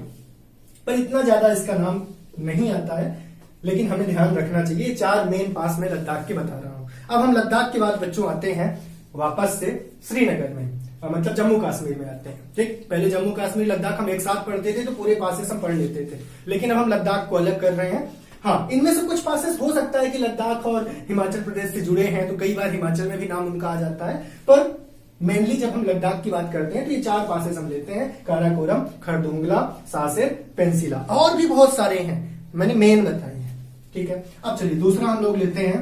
पर इतना ज्यादा इसका नाम नहीं आता है, लेकिन हमें ध्यान रखना चाहिए। 4 मेन पास में लद्दाख के बता रहा हूं। अब हम लद्दाख के बाद बच्चों आते हैं वापस से श्रीनगर में, मतलब जम्मू कश्मीर में आते हैं। ठीक, पहले जम्मू कश्मीर लद्दाख हम एक साथ पढ़ते थे तो पूरे पासेस हम पढ़ लेते थे, लेकिन अब हम लद्दाख को अलग कर रहे हैं। हाँ, इनमें से कुछ पासेस हो सकता है कि लद्दाख और हिमाचल प्रदेश से जुड़े हैं, तो कई बार हिमाचल में भी नाम उनका आ जाता है, पर मेनली जब हम लद्दाख की बात करते हैं तो ये 4 पासेस हम लेते हैं, काराकोरम, खरदुंगला, सासेर, पेंसिला। और भी बहुत सारे हैं, मैंने मेन बताए हैं। ठीक है, अब चलिए दूसरा हम लोग लेते हैं,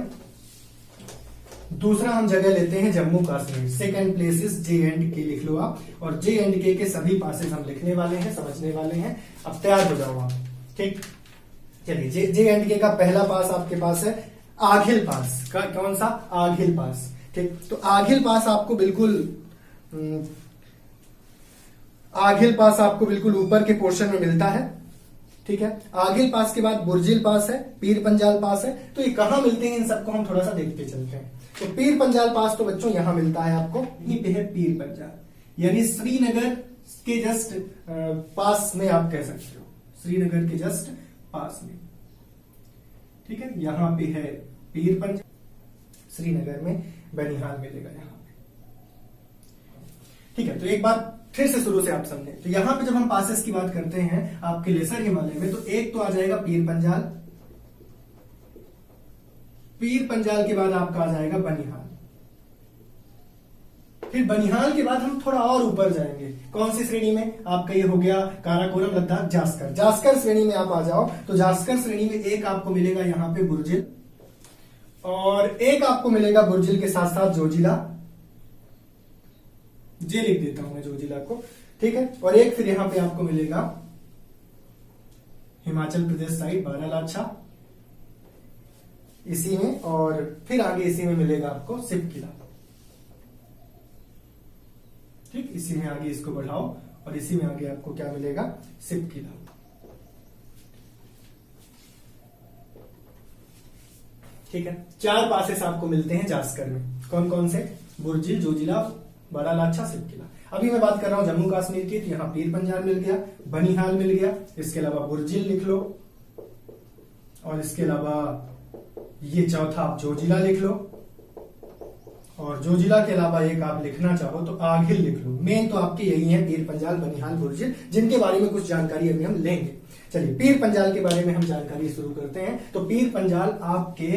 दूसरा हम जगह लेते हैं Jammu Kashmir. Second place is J&K, लिख लो आप, और J&K के सभी पासेस हम लिखने वाले हैं, समझने वाले हैं। अब तैयार हो जाओ आप। ठीक, चलिए J&K का पहला पास आपके पास है आघिल पास का, कौन सा, आघिल पास। ठीक, तो आघिल पास आपको बिल्कुल आघिल पास आपको बिल्कुल ऊपर के पोर्शन में मिलता है। ठीक है, आघिल पास के बाद बुर्जिल पास है, पीर पंजाल पास है। तो ये कहां मिलते हैं इन सबको हम थोड़ा सा देखते चलते हैं। तो पीर पंजाल पास तो बच्चों यहां मिलता है आपको, यहीं पे है पीर पंजाल, यानी श्रीनगर के जस्ट पास में आप कह सकते हो, श्रीनगर के जस्ट पास में। ठीक है, यहां पे है पीर पंजाल, श्रीनगर में बनिहाल मिलेगा यहां पे। ठीक है, तो एक बार फिर से शुरू से आप समझे। तो यहां पे जब हम पासेस की बात करते हैं आपके लेसर हिमालय में, तो एक तो आ जाएगा पीर पंजाल, पीर पंजाल के बाद आपका आ जाएगा बनिहाल, फिर बनिहाल के बाद हम थोड़ा और ऊपर जाएंगे। कौन सी श्रेणी में, आपका ये हो गया काराकोरम, लद्दाख, जास्कर। जास्कर श्रेणी में आप आ जाओ तो जास्कर श्रेणी में एक आपको मिलेगा यहां पे बुर्जिल, और एक आपको मिलेगा बुर्जिल के साथ साथ जोजिला, जे लिख देता हूं मैं जोजिला को। ठीक है, और एक फिर यहां पे आपको मिलेगा हिमाचल प्रदेश साइड बारालाचा इसी में, और फिर आगे इसी में मिलेगा आपको सिप किला। ठीक, इसी में आगे इसको बढ़ाओ और इसी में आगे आपको क्या मिलेगा, सिप किला। ठीक है, 4 पासेस आपको मिलते हैं जास्कर में। कौन कौन से, बुर्जिल, जोजिला, बारालाचा, सिप किला। अभी मैं बात कर रहा हूं जम्मू कश्मीर की, तो यहां पीर पंजाल मिल गया, बनिहाल मिल गया, इसके अलावा बुर्जिल लिख लो, और इसके अलावा ये चौथा आप जोजिला लिख लो, और जोजिला के अलावा एक आप लिखना चाहो तो आघिल लिख लो। मेन तो आपके यही है, पीर पंजाल, बनिहाल, बुर्जिल, जिनके बारे में कुछ जानकारी अभी हम लेंगे। चलिए पीर पंजाल के बारे में हम जानकारी शुरू करते हैं। तो पीर पंजाल आपके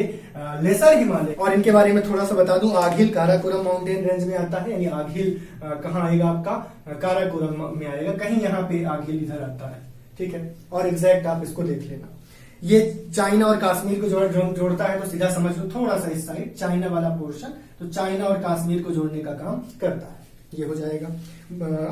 लेसर हिमालय, और इनके बारे में थोड़ा सा बता दूं, आघिल काराकोरम माउंटेन रेंज में आता है, यानी आघिल कहां आएगा आपका, काराकोरम में आएगा, कहीं यहाँ पे आघिल इधर आता है। ठीक है, और एग्जैक्ट आप इसको देख लेना। ये चाइना और कश्मीर को जोड़ता है, तो सीधा समझ लो थोड़ा सा इस साइड चाइना वाला पोर्शन, तो चाइना और कश्मीर को जोड़ने का काम करता है। ये हो जाएगा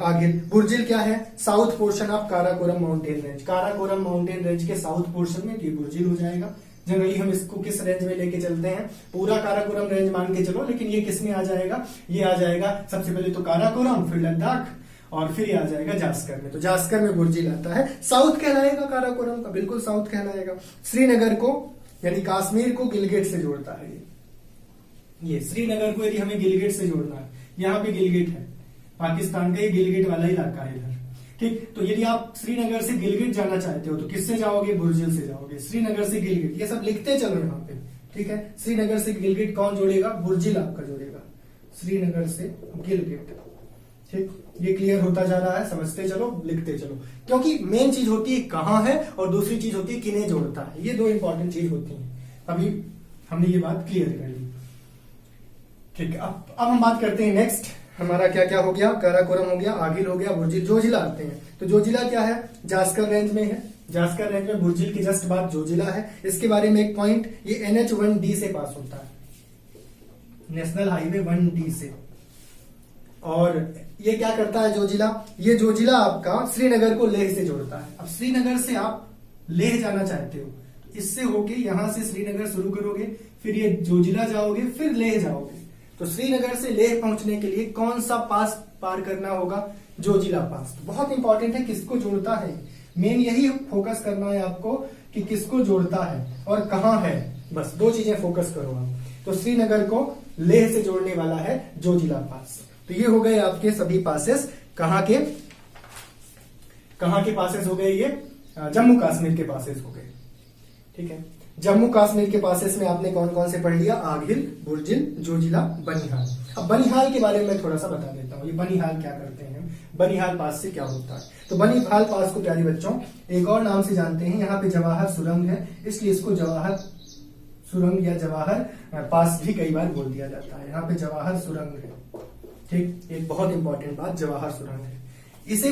आगे। बुर्जिल क्या है, south portion of Karakoram mountain range, Karakoram mountain range के साउथ पोर्शन में ये बुर्जिल हो जाएगा। जनरली हम इसको किस रेंज में लेके चलते हैं, पूरा काराकोरम रेंज मान के चलो, लेकिन ये किस में आ जाएगा, ये आ जाएगा सबसे पहले तो काराकोरम, फिर लद्दाख, और फिर ये आ जाएगा जास्कर में। तो जास्कर में बुर्जिल आता है, साउथ कहलाएगा काराकोरम का, बिल्कुल साउथ कहलाएगा। श्रीनगर को यानी कश्मीर को गिलगिट से जोड़ता है। ये श्रीनगर को यदि हमें गिलगिट से जोड़ना है, यहाँ पे गिलगिट है, पाकिस्तान का ये गिलगिट वाला इलाका है इधर। ठीक, तो यदि आप श्रीनगर से गिलगिट जाना चाहते हो तो किससे जाओगे, बुर्जिल से जाओगे। श्रीनगर से गिलगिट, ये सब लिखते चलो यहाँ पे। ठीक है, श्रीनगर से गिलगिट कौन जोड़ेगा, बुर्जिल आपका जोड़ेगा, श्रीनगर से गिलगिट। ठीक, ये क्लियर होता जा रहा है, समझते चलो, लिखते चलो, क्योंकि मेन चीज होती है कहां है और दूसरी चीज होती है किन्हें जोड़ता है। ये 2 इंपॉर्टेंट चीज होती है। अभी हमने ये बात क्लियर कर ली। ठीक है, अब हम बात करते हैं नेक्स्ट, हमारा क्या क्या हो गया, काराकोरम हो गया, आघिल हो गया, बुर्जिल, जोजिला आते हैं। तो जोजिला क्या है, जास्कर रेंज में है, जास्कर रेंज में बुर्जिल की जस्ट बाद जोजिला है। इसके बारे में एक पॉइंट, ये NH1D से पास होता है। नेशनल हाईवे 1D से। और ये क्या करता है जोजिला, ये जोजिला आपका श्रीनगर को लेह से जोड़ता है। अब श्रीनगर से आप लेह जाना चाहते हो, इससे होके यहां से श्रीनगर शुरू करोगे, फिर ये जोजिला जाओगे, फिर लेह जाओगे। तो श्रीनगर से लेह पहुंचने के लिए कौन सा पास पार करना होगा, जोजिला पास। तो बहुत इंपॉर्टेंट है किसको जोड़ता है, मेन यही फोकस करना है आपको कि किसको जोड़ता है और कहां है, बस दो चीजें फोकस करो आप। तो श्रीनगर को लेह से जोड़ने वाला है जोजिला पास। तो ये हो गए आपके सभी पासेस, कहां के पासेस हो गए, ये जम्मू कश्मीर के पासेस हो गए। ठीक है, जम्मू कश्मीर के पासेस में आपने कौन कौन से पढ़ लिया, आगिल, बुर्जिल, जोजिला, बनिहाल। अब बनिहाल के बारे में थोड़ा सा बता देता हूं, ये बनिहाल क्या करते हैं, बनिहाल पास से क्या होता है। तो बनिहाल पास को प्यारे बच्चों एक और नाम से जानते हैं, यहाँ पे जवाहर सुरंग है, इसलिए इसको जवाहर सुरंग या जवाहर पास भी कई बार बोल दिया जाता है। यहाँ पे जवाहर सुरंग है, ठीक, एक बहुत इंपॉर्टेंट बात, जवाहर सुरंग है। इसे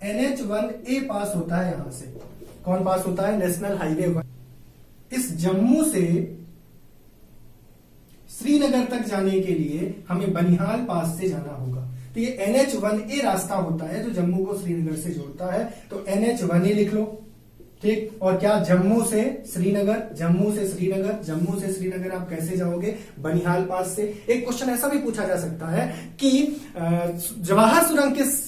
NH1A पास होता है, यहां से कौन पास होता है, नेशनल हाईवे 1। इस जम्मू से श्रीनगर तक जाने के लिए हमें बनिहाल पास से जाना होगा। तो ये NH1A रास्ता होता है जो जम्मू को श्रीनगर से जोड़ता है। तो NH1A लिख लो, ठीक। और क्या, जम्मू से श्रीनगर, जम्मू से श्रीनगर, जम्मू से श्रीनगर आप कैसे जाओगे, बनिहाल पास से। एक क्वेश्चन ऐसा भी पूछा जा सकता है कि जवाहर सुरंग किस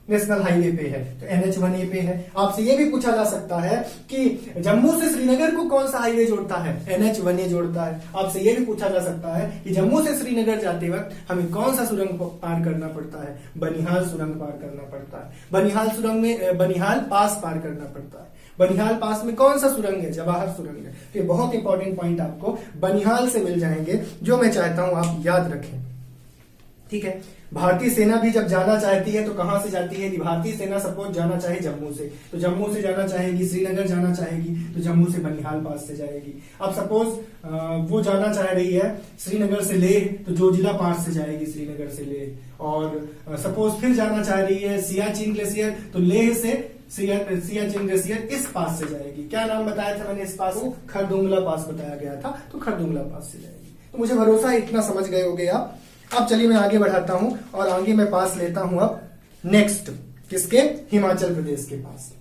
नेशनल हाईवे पे है, तो NH1A पे है। आपसे ये भी पूछा जा सकता है कि जम्मू से श्रीनगर को कौन सा हाईवे जोड़ता है, NH1A जोड़ता है। आपसे ये भी पूछा जा सकता है कि जम्मू से श्रीनगर जाते वक्त हमें कौन सा सुरंग पार करना पड़ता है, बनिहाल सुरंग पार करना पड़ता है। बनिहाल सुरंग में बनिहाल पास पार करना पड़ता है। बनिहाल पास में कौन सा सुरंग है, जवाहर सुरंग है। तो ये बहुत इंपॉर्टेंट पॉइंट आपको बनिहाल से मिल जाएंगे, जो मैं चाहता हूं आप याद रखें। ठीक है, भारतीय सेना भी जब जाना चाहती है तो कहां से जाती है, भारतीय सेना सपोज जाना चाहे जम्मू से, तो जम्मू से जाना चाहेगी, श्रीनगर जाना चाहेगी तो जम्मू से बनिहाल पास से जाएगी। अब सपोज वो जाना चाह रही है श्रीनगर से लेह, तो जोजिला पास से जाएगी श्रीनगर से लेह। और सपोज फिर जाना चाह रही है सियाचिन ग्लेशियर, तो लेह से सियाचिन ग्लेशियर इस पास से जाएगी। क्या नाम बताया था मैंने इस पास को, खरदुंगला पास बताया गया था, तो खरदुंगला पास से जाएगी। तो मुझे भरोसा है इतना समझ गए होगे आप। अब चलिए मैं आगे बढ़ाता हूं और आगे मैं पास लेता हूं अब नेक्स्ट किसके, हिमाचल प्रदेश के पास।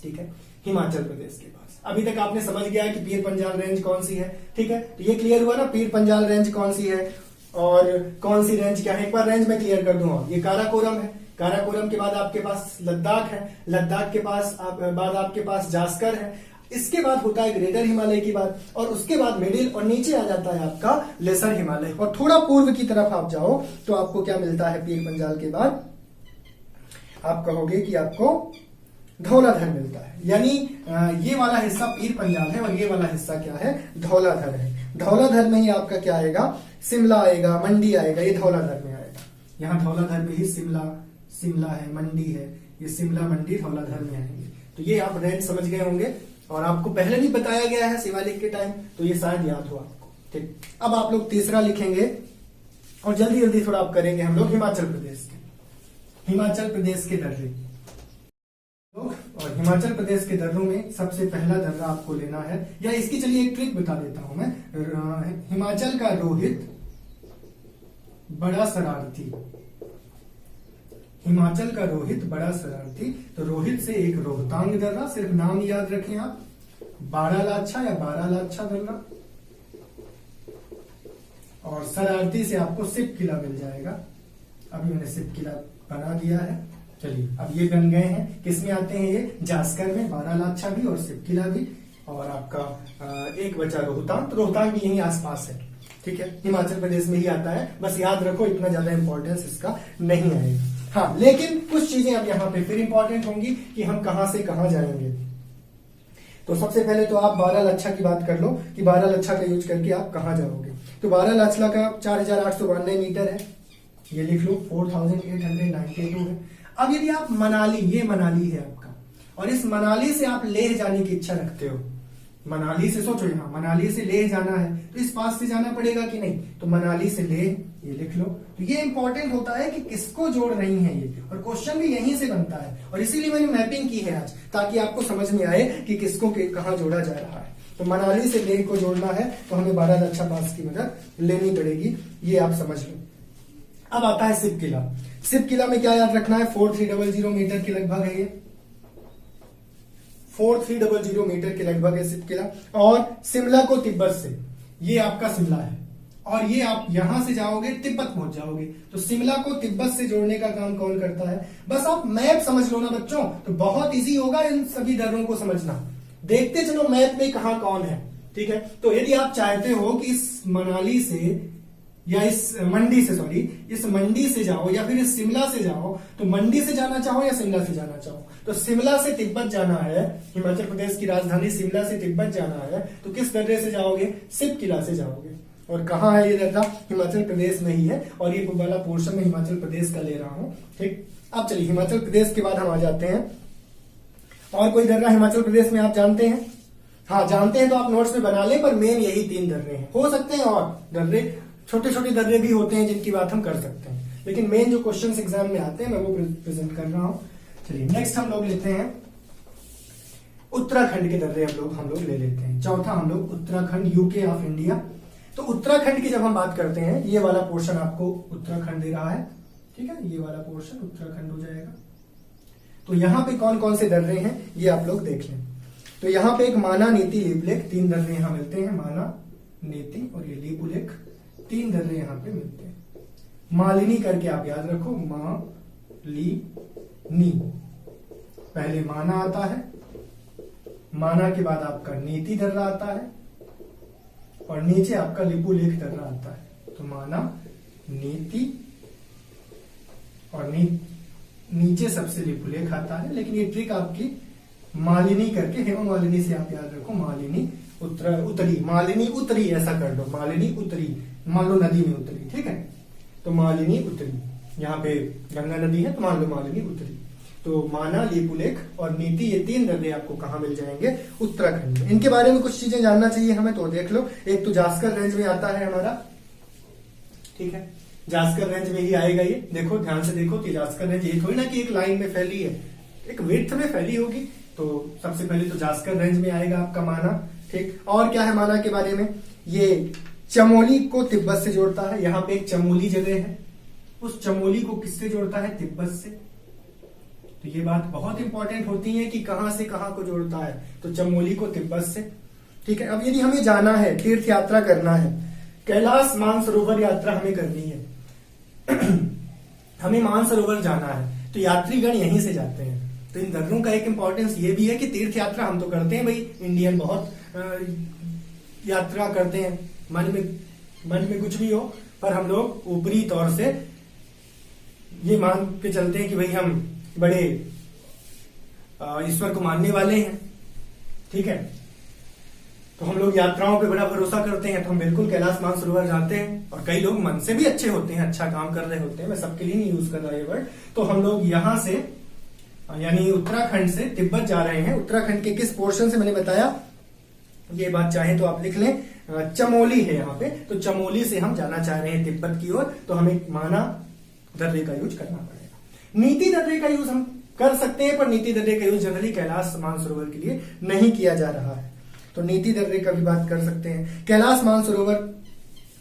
ठीक है, हिमाचल प्रदेश के पास। अभी तक आपने समझ गया कि पीर पंजाल रेंज कौन सी है। ठीक है, तो ये क्लियर हुआ ना, पीर पंजाल रेंज कौन सी है और कौन सी रेंज क्या है। एक बार रेंज में क्लियर कर दूं, ये काराकोरम है, काराकोरम के बाद आपके पास लद्दाख है, लद्दाख के पास बाद आपके पास जास्कर है, इसके बाद होता है ग्रेटर हिमालय की बात, और उसके बाद मिडिल, और नीचे आ जाता है आपका लेसर हिमालय। और थोड़ा पूर्व की तरफ आप जाओ तो आपको क्या मिलता है, पीर पंजाल के बाद आप कहोगे कि आपको धौलाधर मिलता है। यानी ये वाला हिस्सा पीर पंजाल है और ये वाला हिस्सा क्या है, धौलाधर है। धौलाधर में ही आपका क्या आएगा, शिमला आएगा, मंडी आएगा, ये धौलाधर में आएगा। यहाँ धौलाधर में ही शिमला है, मंडी है, ये शिमला मंडी धौलाधर में आएंगे। तो ये आप रेंज समझ गए होंगे और आपको पहले भी बताया गया है शिवालिक के टाइम, तो ये शायद याद हो आपको। ठीक, अब आप लोग तीसरा लिखेंगे और जल्दी जल्दी थोड़ा आप करेंगे हम लोग हिमाचल प्रदेश के दर्रे। और हिमाचल प्रदेश के दर्रों में सबसे पहला दर्रा आपको लेना है, या इसकी चलिए एक ट्रिक बता देता हूं मैं। हिमाचल का रोहित बड़ा शरारती, हिमाचल का रोहित बड़ा शरारती। तो रोहित से एक रोहतांग दर्रा, सिर्फ नाम याद रखें आप, बारालाचा या बारालाचा दर्रा। और शरारती से आपको सिप किला मिल जाएगा। अभी मैंने सिप किला बना दिया है। चलिए अब ये बन गए हैं, किसमें आते हैं ये, जास्कर में, बारालाचा भी और सिप किला भी। और आपका एक बचा रोहतांग, तो रोहतांग भी यहीं आसपास है। ठीक है, हिमाचल प्रदेश में ही आता है, बस याद रखो, इतना ज्यादा इंपॉर्टेंस इसका नहीं आएगा। हाँ, लेकिन कुछ चीजें अब यहाँ पे फिर इंपॉर्टेंट होंगी कि हम कहां से कहां जाएंगे। तो सबसे पहले तो आप बारालाचा की बात कर लो कि बारालाचा का यूज करके आप कहां जाओगे। तो बारालाचा का 4892 मीटर है, ये लिख लो, 4892 है। अब यदि आप मनाली, ये मनाली है आपका, और इस मनाली से आप लेह जाने की इच्छा रखते हो, मनाली से सोचो, यहाँ मनाली से लेह जाना है तो इस पास से जाना पड़ेगा कि नहीं, तो मनाली से लेह, ये लिख लो। तो ये इंपॉर्टेंट होता है कि किसको जोड़ रही है ये, और क्वेश्चन भी यहीं से बनता है, और इसीलिए मैंने मैपिंग की है आज, ताकि आपको समझ में आए कि किसको कहां जोड़ा जा रहा है। तो मनाली से लेह को जोड़ना है तो हमें भारत अच्छा पास की मदद लेनी पड़ेगी, ये आप समझ लो। अब आता है सिप किला। सिप किला में क्या याद रखना है, 4300 मीटर के लगभग है ये, 4300 मीटर के लगभग है सिप किला। और शिमला को तिब्बत से, ये आपका शिमला है और ये आप यहां से जाओगे तिब्बत पहुंच जाओगे। तो शिमला को तिब्बत से जोड़ने का काम कौन करता है, बस आप मैप समझ लो ना बच्चों, तो बहुत इजी होगा इन सभी दर्रों को समझना। देखते चलो मैप में कहां कौन है, ठीक है। तो यदि आप चाहते हो कि इस मनाली से या इस मंडी से, सॉरी, इस मंडी से जाओ या फिर इस शिमला से जाओ, तो मंडी से जाना चाहो या शिमला से जाना चाहो, तो शिमला से तिब्बत जाना है, हिमाचल प्रदेश की राजधानी शिमला से तिब्बत जाना है, तो किस दर्रे से जाओगे, सिप किला से जाओगे। और कहाँ है ये दर्रा, हिमाचल प्रदेश में ही है, और ये वाला पोर्शन में हिमाचल प्रदेश का ले रहा हूं, ठीक। अब चलिए हिमाचल प्रदेश के बाद हम आ जाते हैं, और कोई दर्रा हिमाचल प्रदेश में आप जानते हैं, हाँ जानते हैं तो आप नोट्स में बना लें, पर मेन यही 3 दर्रे हैं। हो सकते हैं और दर्रे, छोटे छोटे दर्रे भी होते हैं जिनकी बात हम कर सकते हैं, लेकिन मेन जो क्वेश्चंस एग्जाम में आते हैं मैं वो प्रेजेंट कर रहा हूं। चलिए नेक्स्ट हम लोग लेते हैं उत्तराखंड के दर्रे, हम लोग ले लेते हैं। चौथा हम लोग उत्तराखंड, यूके ऑफ इंडिया। तो उत्तराखंड की जब हम बात करते हैं, ये वाला पोर्शन आपको उत्तराखंड दे रहा है, ठीक है, ये वाला पोर्शन उत्तराखंड हो जाएगा। तो यहाँ पे कौन कौन से दर्रे हैं ये आप लोग देख लें। तो यहाँ पे एक माना, नीति, लीपुलेख, 3 दर्रे यहाँ मिलते हैं, माना, नीति और ये लीपुलेख, 3 दर्रे यहाँ पे मिलते हैं। मालिनी करके आप याद रखो, नी, पहले माना आता है, माना के बाद आपका नीति दर्रा आता है, और नीचे आपका लिपुलेख दर्रा आता है। तो माना, नीति और नीचे सबसे लिपुलेख आता है। लेकिन ये ट्रिक आपकी मालिनी करके, हेमा मालिनी से आप याद रखो, मालिनी उत्तरी, मालिनी उत्तरी ऐसा कर लो, मालिनी उत्तरी, मान लो नदी में उतरी, ठीक है। तो मालिनी उत्तरी, यहाँ पे गंगा नदी है तो मान लो मालिनी उत्तरी। तो माना, लिपुलेख और नीति, ये 3 दर्रे आपको कहां मिल जाएंगे, उत्तराखंड में। इनके बारे में कुछ चीजें जानना चाहिए हमें, तो देख लो। एक तो जास्कर रेंज में आता है हमारा, ठीक है, जास्कर रेंज में ही आएगा ये। देखो ध्यान से देखो, तो जास्कर रेंज ये थोड़ी ना कि एक लाइन में फैली है, एक विड्थ में फैली होगी। तो सबसे पहले तो जास्कर रेंज में आएगा आपका माना, ठीक। और क्या है माना के बारे में, ये चमोली को तिब्बत से जोड़ता है। यहाँ पे एक चमोली जगह है, उस चमोली को किससे जोड़ता है, तिब्बत से। तो ये बात बहुत इंपॉर्टेंट होती है कि कहां से कहां को जोड़ता है, तो चमोली को तिब्बत से, ठीक है। अब यदि हमें जाना है, तीर्थ यात्रा करना है, कैलाश मानसरोवर यात्रा हमें करनी है हमें मानसरोवर जाना है, तो यात्रीगण यहीं से जाते हैं। तो इन दर्रों का एक इंपॉर्टेंस ये भी है कि तीर्थ यात्रा हम तो करते हैं भाई, इंडियन बहुत यात्रा करते हैं, मन में कुछ भी हो, पर हम लोग ऊपरी तौर से ये मान के चलते हैं कि भाई हम बड़े ईश्वर को मानने वाले हैं, ठीक है। तो हम लोग यात्राओं पे बड़ा भरोसा करते हैं, तो हम बिल्कुल कैलाश मानसरोवर जाते हैं। और कई लोग मन से भी अच्छे होते हैं, अच्छा काम कर रहे होते हैं, मैं सबके लिए नहीं यूज कर रहा ये वर्ड। तो हम लोग यहां से, यानी उत्तराखंड से तिब्बत जा रहे हैं। उत्तराखंड के किस पोर्शन से मैंने बताया, ये बात चाहे तो आप लिख लें, चमोली है यहाँ पे, तो चमोली से हम जाना चाह रहे हैं तिब्बत की ओर, तो हमें माना दर्रे का यूज करना पड़ेगा। नीति दर्रे का यूज हम कर सकते हैं, पर नीति दर्रे का यूज जनरली कैलाश मानसरोवर के लिए नहीं किया जा रहा है, तो नीति दर्रे का भी बात कर सकते हैं। कैलाश मानसरोवर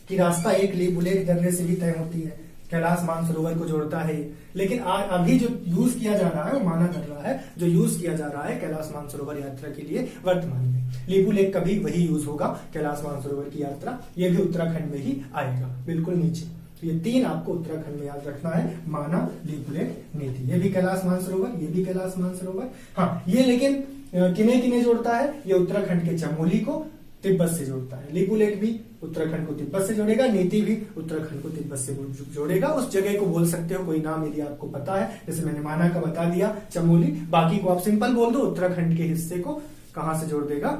की रास्ता एक लिपुलेख दर्रे से भी तय होती है, कैलाश मानसरोवर को जोड़ता है। लेकिन अभी जो यूज किया जा रहा है वो माना दर्रा है, जो यूज किया जा रहा है कैलाश मानसरोवर यात्रा के लिए वर्तमान में। लिपुलेख का भी वही यूज होगा कैलाश मानसरोवर की यात्रा, ये भी उत्तराखंड में ही आएगा, बिल्कुल नीचे। तो ये 3 आपको उत्तराखंड में याद रखना है, माना, लिपुलेख, नीति। ये भी कैलाश मानसरोवर, ये भी कैलाश मानसरोवर। हाँ, ये लेकिन किन्हें किन्हें जोड़ता है, ये उत्तराखंड के चमोली को तिब्बत से जोड़ता है। लिपुलेख भी उत्तराखंड को तिब्बत से जोड़ेगा, नीति भी उत्तराखंड को तिब्बत से जोड़ेगा। उस जगह को बोल सकते हो कोई नाम यदि आपको पता है, जैसे मैंने माना का बता दिया, चमोली, बाकी को आप सिंपल बोल दो, उत्तराखंड के हिस्से को कहां से जोड़ देगा,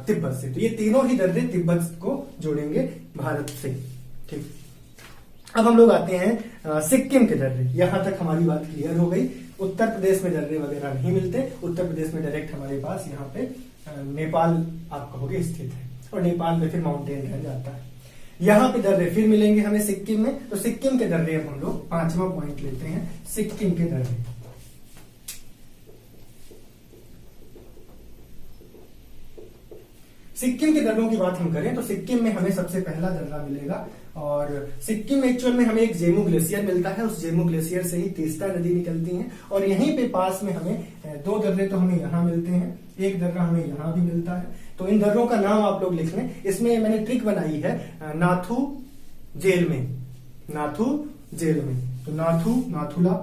तिब्बत से। तो ये तीनों ही दर्रे तिब्बत को जोड़ेंगे भारत से, ठीक। अब हम लोग आते हैं सिक्किम के दर्रे। यहां तक हमारी बात क्लियर हो गई। उत्तर प्रदेश में दर्रे वगैरह नहीं मिलते, उत्तर प्रदेश में डायरेक्ट हमारे पास यहाँ पे नेपाल आप कहोगे स्थित है, और नेपाल में फिर माउंटेन रेंज आता है। यहाँ पे दर्रे फिर मिलेंगे हमें सिक्किम में। तो सिक्किम के दर्रे अब हम लोग 5वां पॉइंट लेते हैं, सिक्किम के दर्रे। सिक्किम के दर्रों की बात हम करें तो सिक्किम में हमें सबसे पहला दर्रा मिलेगा, और सिक्किम में एक्चुअल में हमें एक जेमू ग्लेशियर मिलता है। उस जेमू ग्लेशियर से ही तीस्ता नदी निकलती है, और यहीं पे पास में हमें दो दर्रे तो हमें यहाँ मिलते हैं, एक दर्रा हमें यहाँ भी मिलता है। तो इन दर्रों का नाम आप लोग लिख लें। इसमें मैंने ट्रिक बनाई है, नाथू जेल में, नाथू जेल में। तो नाथू, नाथुला,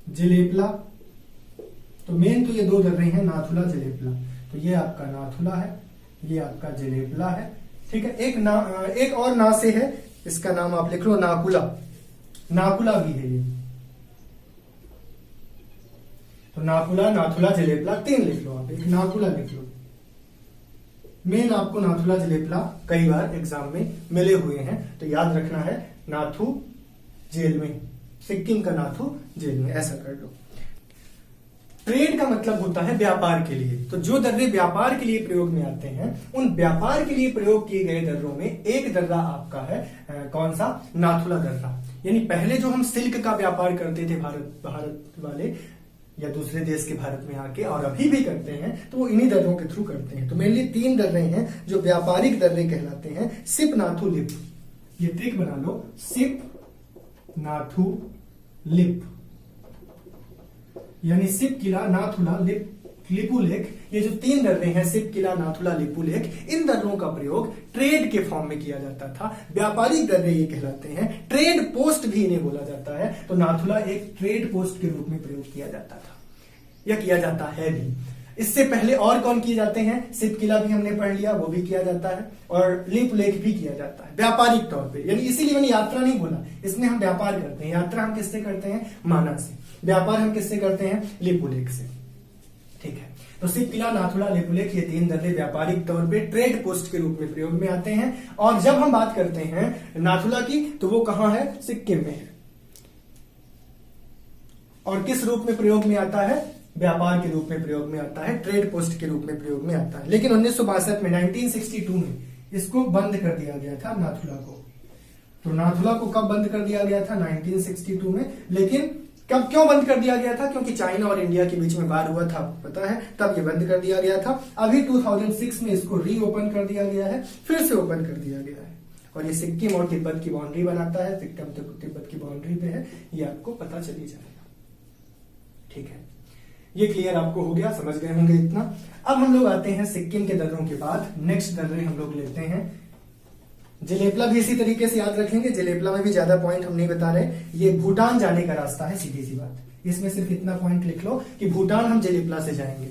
जलेपला। तो मेन तो ये दो दर्रे हैं, नाथुला, जलेपला। तो ये आपका नाथुला है, ये आपका जलेपला है, ठीक है। एक और ना से है, इसका नाम आप लिख लो नाकुला, नाकुला भी है ये। तो नाकुला, नाथुला, जलेपला, तीन लिख लो आप, एक नाकुला लिख लो। मेन आपको नाथुला जलेपला कई बार एग्जाम में मिले हुए हैं, तो याद रखना है नाथू जेल में, सिक्किम का नाथू जेल में, ऐसा कर लो। ट्रेड का मतलब होता है व्यापार के लिए। तो जो दर्रे व्यापार के लिए प्रयोग में आते हैं, उन व्यापार के लिए प्रयोग किए गए दर्रों में एक दर्रा आपका है कौन सा, नाथुला दर्रा। यानी पहले जो हम सिल्क का व्यापार करते थे भारत वाले या दूसरे देश के भारत में आके, और अभी भी करते हैं, तो वो इन्हीं दर्रों के थ्रू करते हैं। तो मेनली तीन दर्रे हैं जो व्यापारिक दर्रे कहलाते हैं, सिप, नाथू, लिप। ये ट्रिक बना लो, सिप, नाथू, लिप, यानी सिप, किला, नाथुला, लिपुलेख। ये जो तीन दर्रे हैं, सिप, किला, नाथुला, लिपुलेख, इन दर्रों का प्रयोग ट्रेड के फॉर्म में किया जाता था। व्यापारिक दर्रे ये कहलाते हैं। ट्रेड पोस्ट भी इन्हें बोला जाता है। तो नाथुला एक ट्रेड पोस्ट के रूप में प्रयोग किया जाता था, या किया जाता है भी। इससे पहले और कौन किए जाते हैं, सिप, किला भी हमने पढ़ लिया, वो भी किया जाता है, और लिपुलेख भी किया जाता है व्यापारिक तौर पे। यानी इसीलिए मैंने यात्रा नहीं बोला, इसमें हम व्यापार करते हैं। यात्रा हम किससे करते हैं, माना से। व्यापार हम किससे करते हैं, लिपुलेख से, ठीक है। तो सिप, किला, नाथुला, लिपुलेख, ये तीन दर्रे व्यापारिक तौर पे ट्रेड पोस्ट के रूप में प्रयोग में आते हैं। और जब हम बात करते हैं नाथुला की, तो वो कहां है, सिक्किम में है। और किस रूप में प्रयोग में आता है, व्यापार के रूप में प्रयोग में आता है, ट्रेड पोस्ट के रूप में प्रयोग में आता है। लेकिन 1962 में 1962 में इसको बंद कर दिया गया था, नाथुला को। तो नाथुला को कब बंद कर दिया गया था, 1962 में। लेकिन कब, क्यों बंद कर दिया गया था, क्योंकि चाइना और इंडिया के बीच में वार हुआ था, पता है, तब ये बंद कर दिया गया था। अभी 2006 में इसको रीओपन कर दिया गया है, फिर से ओपन कर दिया गया है। और ये सिक्किम और तिब्बत की बाउंड्री बनाता है, सिक्किम तो तिब्बत की बाउंड्री पे है, ये आपको पता चली जाएगा, ठीक है। ये क्लियर आपको हो गया, समझ गए होंगे इतना। अब हम लोग आते हैं सिक्किम के दर्रों के बाद, नेक्स्ट दर्रे हम लोग लेते हैं जलेपला। भी इसी तरीके से याद रखेंगे, जलेपला में भी ज्यादा पॉइंट हम नहीं बता रहे। ये भूटान जाने का रास्ता है, सीधी सी बात। इसमें सिर्फ इतना पॉइंट लिख लो कि भूटान हम जलेपला से जाएंगे,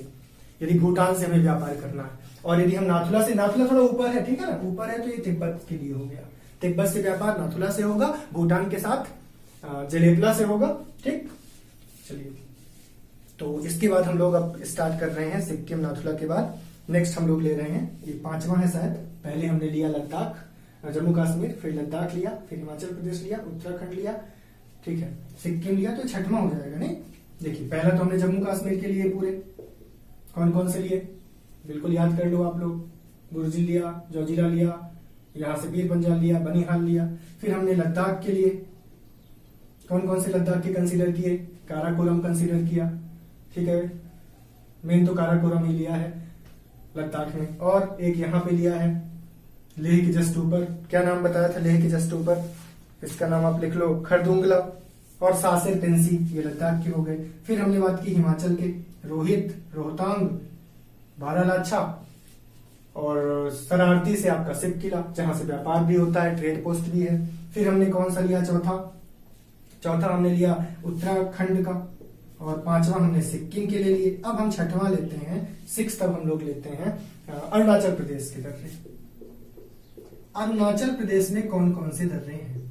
यदि भूटान से हमें व्यापार करना है। और यदि हम नाथुला से, नाथुला थोड़ा ऊपर है, ठीक है ना, ऊपर है, तो ये तिब्बत के लिए हो गया। तिब्बत से व्यापार नाथुला से होगा, भूटान के साथ जलेपला से होगा, ठीक। चलिए, तो इसके बाद हम लोग अब स्टार्ट कर रहे हैं सिक्किम, नाथुला के बाद नेक्स्ट हम लोग ले रहे हैं, ये पांचवा है शायद। पहले हमने लिया लद्दाख, जम्मू कश्मीर, फिर लद्दाख लिया, फिर हिमाचल प्रदेश लिया, उत्तराखंड लिया, ठीक है, सिक्किम लिया, तो छठवां हो जाएगा। नहीं, देखिए पहला तो हमने जम्मू कश्मीर के लिए पूरे कौन कौन से लिए, बिल्कुल याद कर लो आप लोग। बुर्जी लिया, जोजिला लिया, यहां से पीर पंजाल लिया, बनिहाल लिया। फिर हमने लद्दाख के लिए कौन कौन से लद्दाख के कंसीडर किए, काराकोरम कंसीडर किया, ठीक है, मेन तो काराकोरम ही लिया है लद्दाख में। और एक यहां पे लिया है लेह के जस्ट ऊपर, क्या नाम बताया था लेह के जस्ट ऊपर, इसका नाम आप लिख लो खरदुंगला। और सासेर पेंसी, ये लद्दाख के हो गए। फिर हमने बात की हिमाचल के, रोहित, रोहतांग, बारालाचा, और शरारती से आपका सिप किला, जहां से व्यापार भी होता है, ट्रेड पोस्ट भी है। फिर हमने कौन सा लिया, चौथा हमने लिया उत्तराखंड का, और पांचवा हमने सिक्किम के लिए लिए। अब हम छठवां लेते हैं, सिक्स, तब हम लोग लेते हैं अरुणाचल प्रदेश के दर्रे। अरुणाचल प्रदेश में कौन कौन से दर्रे हैं,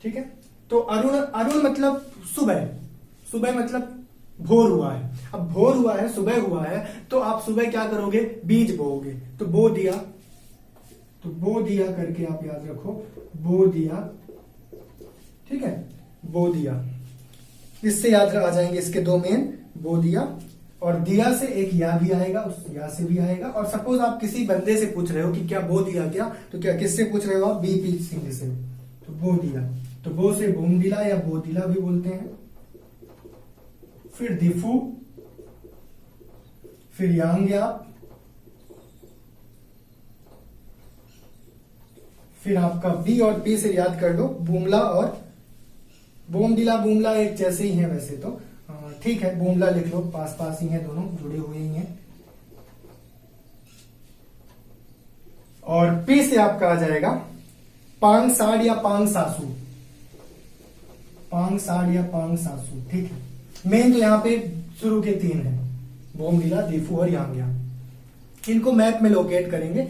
ठीक है। तो अरुण मतलब सुबह, सुबह मतलब भोर हुआ है। अब भोर हुआ है, सुबह हुआ है, तो आप सुबह क्या करोगे, बीज बोओगे। तो बो दिया, तो बो दिया करके आप याद रखो, बो दिया, ठीक है, बो दिया। इससे याद आ जाएंगे इसके दो मेन, बो दिया, और दिया से एक या भी आएगा, उस या से भी आएगा। और सपोज आप किसी बंदे से पूछ रहे हो कि क्या बो दिया क्या, तो क्या किससे पूछ रहे हो आप, बीपी सिंह से, तो बो दिया। तो बो से बोमदिला या बोदिला भी बोलते हैं। फिर दिफू, फिर यांगया, फिर आपका बी और पी से याद कर लो, बुमला और बोमडिला। बुमला एक जैसे ही है वैसे तो, ठीक है, बुमला लिख लो, पास पास ही है, दोनों जुड़े हुए ही हैं। और पी से आपका आ जाएगा पांग साड़ या पांग सासू, पांग साड़ या पांग सासू, ठीक है। मेन तो यहाँ पे शुरू के 3 है, बोमडिला, दीफू और यांग्या। इनको मैप में लोकेट करेंगे।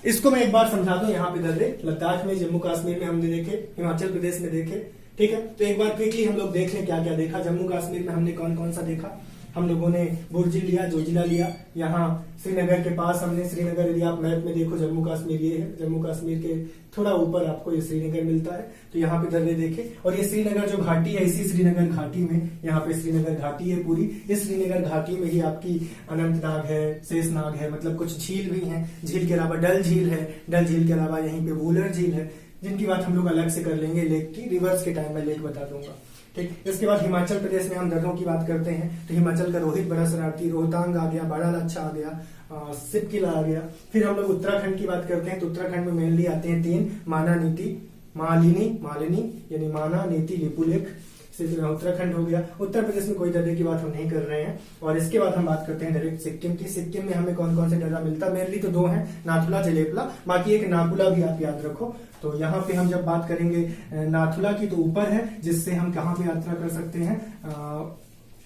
इसको मैं एक बार समझा दूं, यहाँ पे दर्रे लद्दाख में, जम्मू कश्मीर में हमने देखे, हिमाचल प्रदेश में देखे, ठीक है। तो एक बार क्विकली हम लोग देख लें क्या क्या देखा। जम्मू कश्मीर में हमने कौन कौन सा देखा। हम लोगों ने बुर्जी लिया, जोजिला लिया, यहाँ श्रीनगर के पास हमने श्रीनगर, यदि आप मैप में देखो जम्मू कश्मीर ये है, जम्मू कश्मीर के थोड़ा ऊपर आपको ये श्रीनगर मिलता है, तो यहाँ पे दर्रे देखे। और ये श्रीनगर जो घाटी है, इसी श्रीनगर घाटी में, यहाँ पे श्रीनगर घाटी है पूरी, इस श्रीनगर घाटी में ही आपकी अनंतनाग है, शेषनाग है, मतलब कुछ झील भी हैं। झील के अलावा डल झील है, डल झील के अलावा यहीं पे वूलर झील है, जिनकी बात हम लोग अलग से कर लेंगे लेक की, रिवर्स के टाइम में लेक बता दूंगा, ठीक। इसके बाद हिमाचल प्रदेश में हम दर्रों की बात करते हैं, तो हिमाचल का रोहित, बड़ा शरारती, रोहतांग आ गया, बड़ा लच्छा आ गया, सिपकिला आ गया। फिर हम लोग उत्तराखंड की बात करते हैं, तो उत्तराखंड में मेनली आते हैं 3, माना, नीति, मालिनी यानी माना, नीति, लिपुलेख, उत्तराखंड हो गया। उत्तर प्रदेश में कोई दर्रे की बात हम नहीं कर रहे हैं। और इसके बाद हम बात करते हैं डायरेक्ट सिक्किम की। सिक्किम में हमें कौन कौन से दर्रा मिलता है, मेनली तो 2 हैं, नाथुला, जलेपला, बाकी एक नाकुला भी आप याद रखो। तो यहाँ पे हम जब बात करेंगे नाथुला की, तो ऊपर है, जिससे हम कहाँ पे यात्रा कर सकते हैं,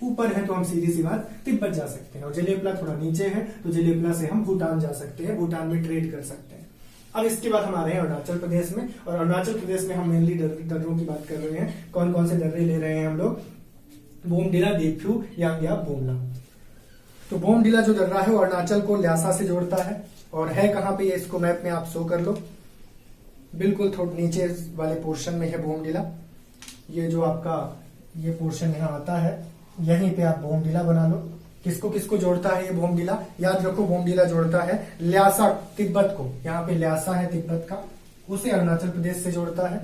ऊपर है तो हम सीधी सी बात तिब्बत जा सकते हैं। और जलेपला थोड़ा नीचे है, तो जलेपला से हम भूटान जा सकते हैं, भूटान में ट्रेड कर सकते हैं। अब इसके बाद हम आ रहे हैं अरुणाचल प्रदेश में, और अरुणाचल प्रदेश में हम मेनली दर्रों की बात कर रहे हैं। कौन कौन से दर्रे ले रहे हैं हम लोग, बोमडिला, दीफू, यांग्या, बोमला। तो बोमडिला जो दर्रा है वो अरुणाचल को ल्यासा से जोड़ता है, और है कहाँ पे, ये इसको मैप में आप शो कर लो, बिल्कुल थोड़ा नीचे वाले पोर्शन में है बोमडिला। ये जो आपका ये पोर्शन यहाँ आता है, यहीं पे आप बोमडिला बना लो। किसको किसको जोड़ता है ये बोमडिला, याद रखो, बोमडिला जोड़ता है ल्यासा, तिब्बत को। यहाँ पे ल्यासा है तिब्बत का, उसे अरुणाचल प्रदेश से जोड़ता है।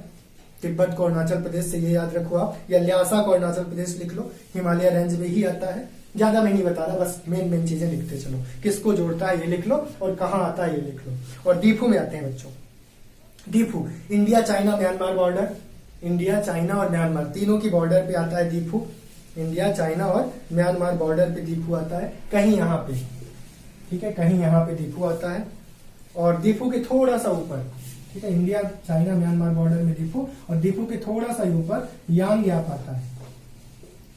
तिब्बत को अरुणाचल प्रदेश से, ये याद रखो आप, या ल्यासा को अरुणाचल प्रदेश लिख लो, हिमालय रेंज में ही आता है। ज्यादा मैं नहीं बता रहा, बस मेन चीजें लिखते चलो। किसको जोड़ता है ये लिख लो, और कहाँ आता है ये लिख लो। और दीफू में आते हैं बच्चों, Diphu India, China, Myanmar border, India, China और म्यांमार तीनों की बॉर्डर पे आता है दीफू। इंडिया, चाइना और म्यांमार बॉर्डर पे दीफू आता है, कहीं यहाँ पे, ठीक है, कहीं यहाँ पे दीफू आता है। और दीफू के थोड़ा सा ऊपर, ठीक है, इंडिया, चाइना, म्यांमार बॉर्डर में दीफू, और दीफू के थोड़ा सा ऊपर यांग्याप आता है।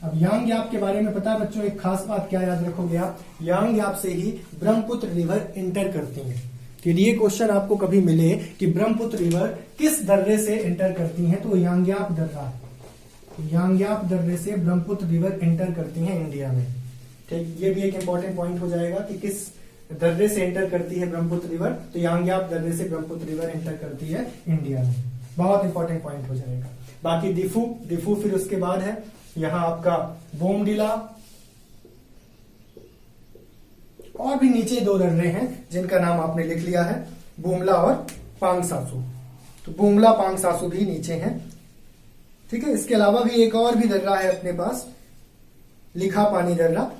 अब यांग्याप के बारे में पता है बच्चों, एक खास बात क्या याद रखोगे आप, यांग्याप से ही ब्रह्मपुत्र रिवर इंटर करती है। यदि ये क्वेश्चन आपको कभी मिले कि ब्रह्मपुत्र रिवर किस दर्रे से एंटर करती है, तो यांग्याप दर्रा है। यांग्याप दर्रे से ब्रह्मपुत्र रिवर एंटर करती है इंडिया में, ठीक। ये भी एक इंपॉर्टेंट पॉइंट हो जाएगा कि किस दर्रे से एंटर करती है ब्रह्मपुत्र रिवर, तो यांग्याप दर्रे से ब्रह्मपुत्र रिवर एंटर करती है इंडिया में। बहुत इंपॉर्टेंट पॉइंट हो जाएगा। बाकी दीफू फिर उसके बाद है यहाँ आपका बोमडिला, और भी नीचे 2 दर्रे हैं जिनका नाम आपने लिख लिया है, बुमला और पांगसासू। तो बुमला, पांगसासू भी नीचे हैं, ठीक है। इसके अलावा भी एक और भी दर्रा है अपने पास, लिखा पानी दर्रा।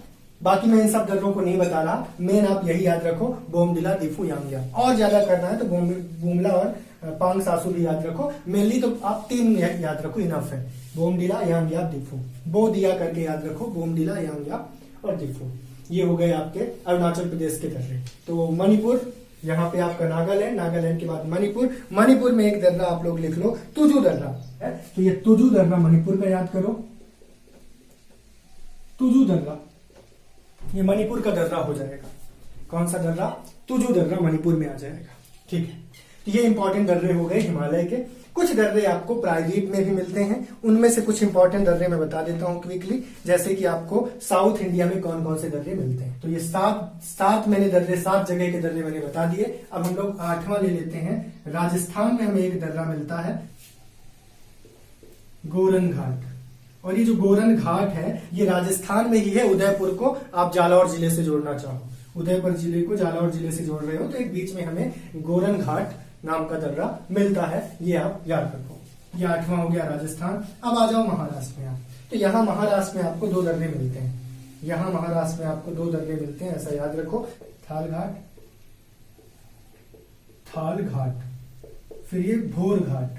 बाकी मैं इन सब दर्रों को नहीं बता रहा, मेन आप यही याद रखो, बोमडिला, दीफू, यांग्या। और ज्यादा करना है तो बुमला और पांगसासू भी याद रखो। मेनली तो आप 3 याद रखो, इनफ है, बोमडिला, यांग्या, दीफू। बो दिया करके याद रखो, बोमडिला, यांग्या और दीफू। ये हो गए आपके अरुणाचल प्रदेश के दर्रे। तो मणिपुर, यहाँ पे आपका नागालैंड, नागालैंड के बाद मणिपुर। मणिपुर में एक दर्रा आप लोग लिख लो, तुजू दर्रा है, तो ये तुजू दर्रा मणिपुर का याद करो, तुजू दर्रा, ये मणिपुर का दर्रा हो जाएगा। कौन सा दर्रा, तुजू दर्रा मणिपुर में आ जाएगा, ठीक है। तो ये इंपॉर्टेंट दर्रे हो गए हिमालय के। कुछ दर्रे आपको प्रायद्वीप में भी मिलते हैं, उनमें से कुछ इंपॉर्टेंट दर्रे मैं बता देता हूं क्विकली। जैसे कि आपको साउथ इंडिया में कौन कौन से दर्रे मिलते हैं, तो ये 7 मैंने दर्रे, 7 जगह के दर्रे मैंने बता दिए। अब हम लोग 8वां ले लेते हैं। राजस्थान में हमें एक दर्रा मिलता है, गोरन घाट। और ये जो गोरन घाट है ये राजस्थान में ही है। उदयपुर को आप जालौर जिले से जोड़ना चाहो, उदयपुर जिले को जालौर जिले से जोड़ रहे हो, तो एक बीच में हमें गोरन घाट नाम का दर्रा मिलता है, ये आप याद रखो। ये 8वां हो गया राजस्थान। अब आ जाओ महाराष्ट्र में आप, तो यहाँ महाराष्ट्र में आपको 2 दर्रे मिलते हैं। यहाँ महाराष्ट्र में आपको 2 दर्रे मिलते हैं, ऐसा याद रखो, थाल घाट, फिर ये भोर घाट,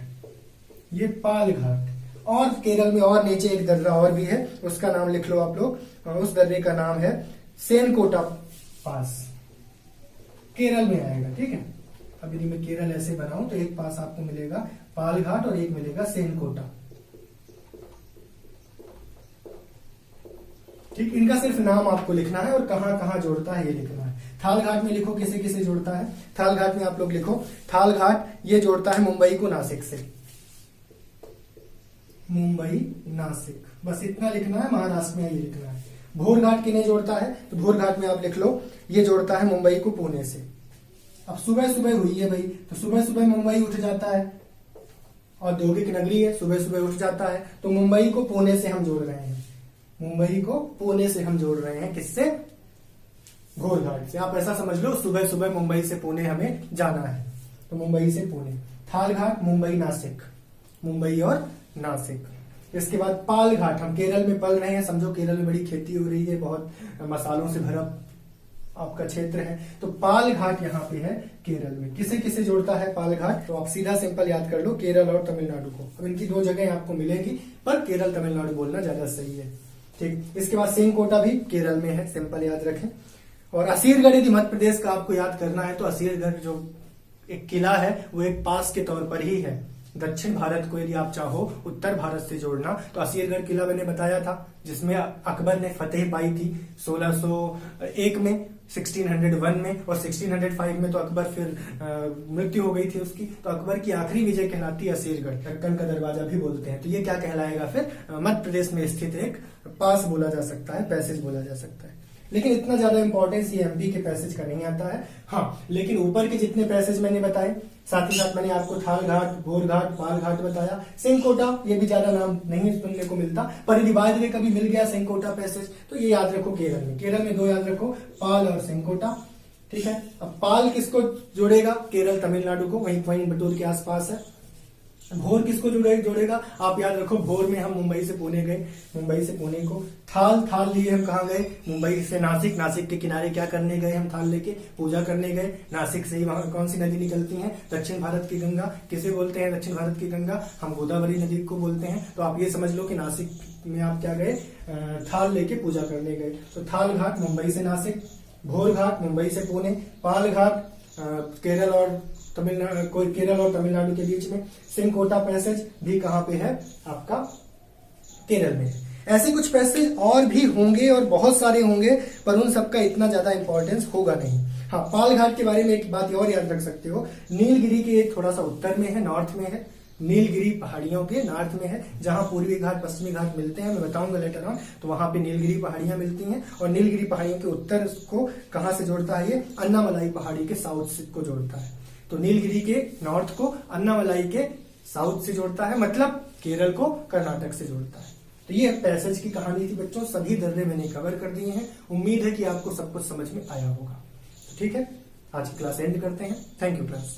ये पाल घाट, और केरल में और नीचे एक दर्रा और भी है, उसका नाम लिख लो आप लोग। उस दर्रे का नाम है सेनकोटा पास, केरल में आएगा। ठीक है, अब यदि मैं केरल ऐसे बनाऊं तो एक पास आपको मिलेगा पाल घाट और एक मिलेगा सेनकोटा। ठीक, इनका सिर्फ नाम आपको लिखना है और कहां कहां जोड़ता है ये लिखना है। थाल घाट में लिखो किसे किसे जोड़ता है। थाल घाट में आप लोग लिखो, थाल घाट ये जोड़ता है मुंबई को नासिक से, मुंबई नासिक, बस इतना लिखना है, महाराष्ट्र में ये लिखना है। भोर घाट किन्हें जोड़ता है, तो भोर घाट में आप लिख लो ये जोड़ता है मुंबई को पुणे से। अब सुबह सुबह हुई है भाई, तो सुबह सुबह मुंबई उठ जाता है, औद्योगिक नगरी है, सुबह सुबह उठ जाता है, तो मुंबई को पुणे से हम जोड़ रहे हैं, मुंबई को पुणे से हम जोड़ रहे हैं, किससे, घोर घाट से। आप ऐसा समझ लो सुबह सुबह मुंबई से पुणे हमें जाना है, तो मुंबई से पुणे। थाल घाट मुंबई नासिक, मुंबई और नासिक। इसके बाद पाल घाट, हम केरल में पल रहे हैं, समझो केरल में बड़ी खेती हो रही है, बहुत मसालों से भरा आपका क्षेत्र है, तो पाल घाट यहाँ पे है केरल में। किसे किसे जोड़ता है पाल घाट, तो आप सीधा सिंपल याद कर लो केरल और तमिलनाडु को। अब इनकी दो जगह आपको मिलेगी, पर केरल तमिलनाडु बोलना ज्यादा सही है। ठीक, इसके बाद सेनकोटा भी केरल में है, सिंपल याद रखें। और असीरगढ़ यदि मध्य प्रदेश का आपको याद करना है, तो असीरगढ़ जो एक किला है वो एक पास के तौर पर ही है। दक्षिण भारत को यदि आप चाहो उत्तर भारत से जोड़ना, तो असीरगढ़ किला मैंने बताया था, जिसमें अकबर ने फतेह पाई थी 1601 में, 1601 में, और 1605 में तो अकबर फिर मृत्यु हो गई थी उसकी। तो अकबर की आखिरी विजय कहलाती है असीरगढ़, दक्कन का दरवाजा भी बोलते हैं। तो ये क्या कहलाएगा फिर, मध्य प्रदेश में स्थित एक पास बोला जा सकता है, पैसेज बोला जा सकता है। लेकिन इतना ज्यादा इंपॉर्टेंस ये एमपी के पैसेज का नहीं आता है। हाँ, लेकिन ऊपर के जितने पैसेज मैंने बताए, साथ ही साथ मैंने आपको थाल घाट, भोर घाट, पाल घाट बताया। सेनकोटा ये भी ज्यादा नाम नहीं सुनने को मिलता, पर यदि बाद में कभी मिल गया सेनकोटा पैसेज तो ये याद रखो केरल में। केरल में दो याद रखो, पाल और सेनकोटा। ठीक है, अब पाल किसको जोड़ेगा, केरल तमिलनाडु को, वहीं कोयम्बटूर के आसपास है। भोर किसको जोड़ेगा, आप याद रखो भोर में हम मुंबई से पुणे गए, मुंबई से पुणे को। थाल लिए हम कहाँ गए, मुंबई से नासिक, नासिक के किनारे क्या करने गए हम, थाल लेके पूजा करने गए। नासिक से ही वहां कौन सी नदी निकलती है, दक्षिण भारत की गंगा। किसे बोलते हैं दक्षिण भारत की गंगा, हम गोदावरी नदी को बोलते हैं। तो आप ये समझ लो कि नासिक में आप क्या गए, थाल लेके पूजा करने गए। तो थाल घाट मुंबई से नासिक, भोर घाट मुंबई से पुणे, पाल घाट केरल और तमिलनाडु के बीच में, सेनकोटा पैसेज भी कहां पे है आपका, केरल में। ऐसे कुछ पैसेज और भी होंगे और बहुत सारे होंगे, पर उन सबका इतना ज्यादा इंपॉर्टेंस होगा नहीं। हाँ, पाल घाट के बारे में एक बात और याद रख सकते हो, नीलगिरी के थोड़ा सा उत्तर में है, नॉर्थ में है। नीलगिरी पहाड़ियों के नॉर्थ में है, जहां पूर्वी घाट पश्चिमी घाट मिलते हैं, मैं बताऊंगा लेटर ऑन। तो वहां पे नीलगिरी पहाड़ियां मिलती हैं, और नीलगिरी पहाड़ियों के उत्तर को कहां से जोड़ता है, ये अन्नामलाई पहाड़ी के साउथ को जोड़ता है। तो नीलगिरी के नॉर्थ को अन्नामलाई के साउथ से जोड़ता है, मतलब केरल को कर्नाटक से जोड़ता है। तो ये पैसेज की कहानी थी बच्चों, सभी दर्रे मैंने कवर कर दिए हैं। उम्मीद है कि आपको सब कुछ समझ में आया होगा। ठीक है, आज की क्लास एंड करते हैं। Thank you class.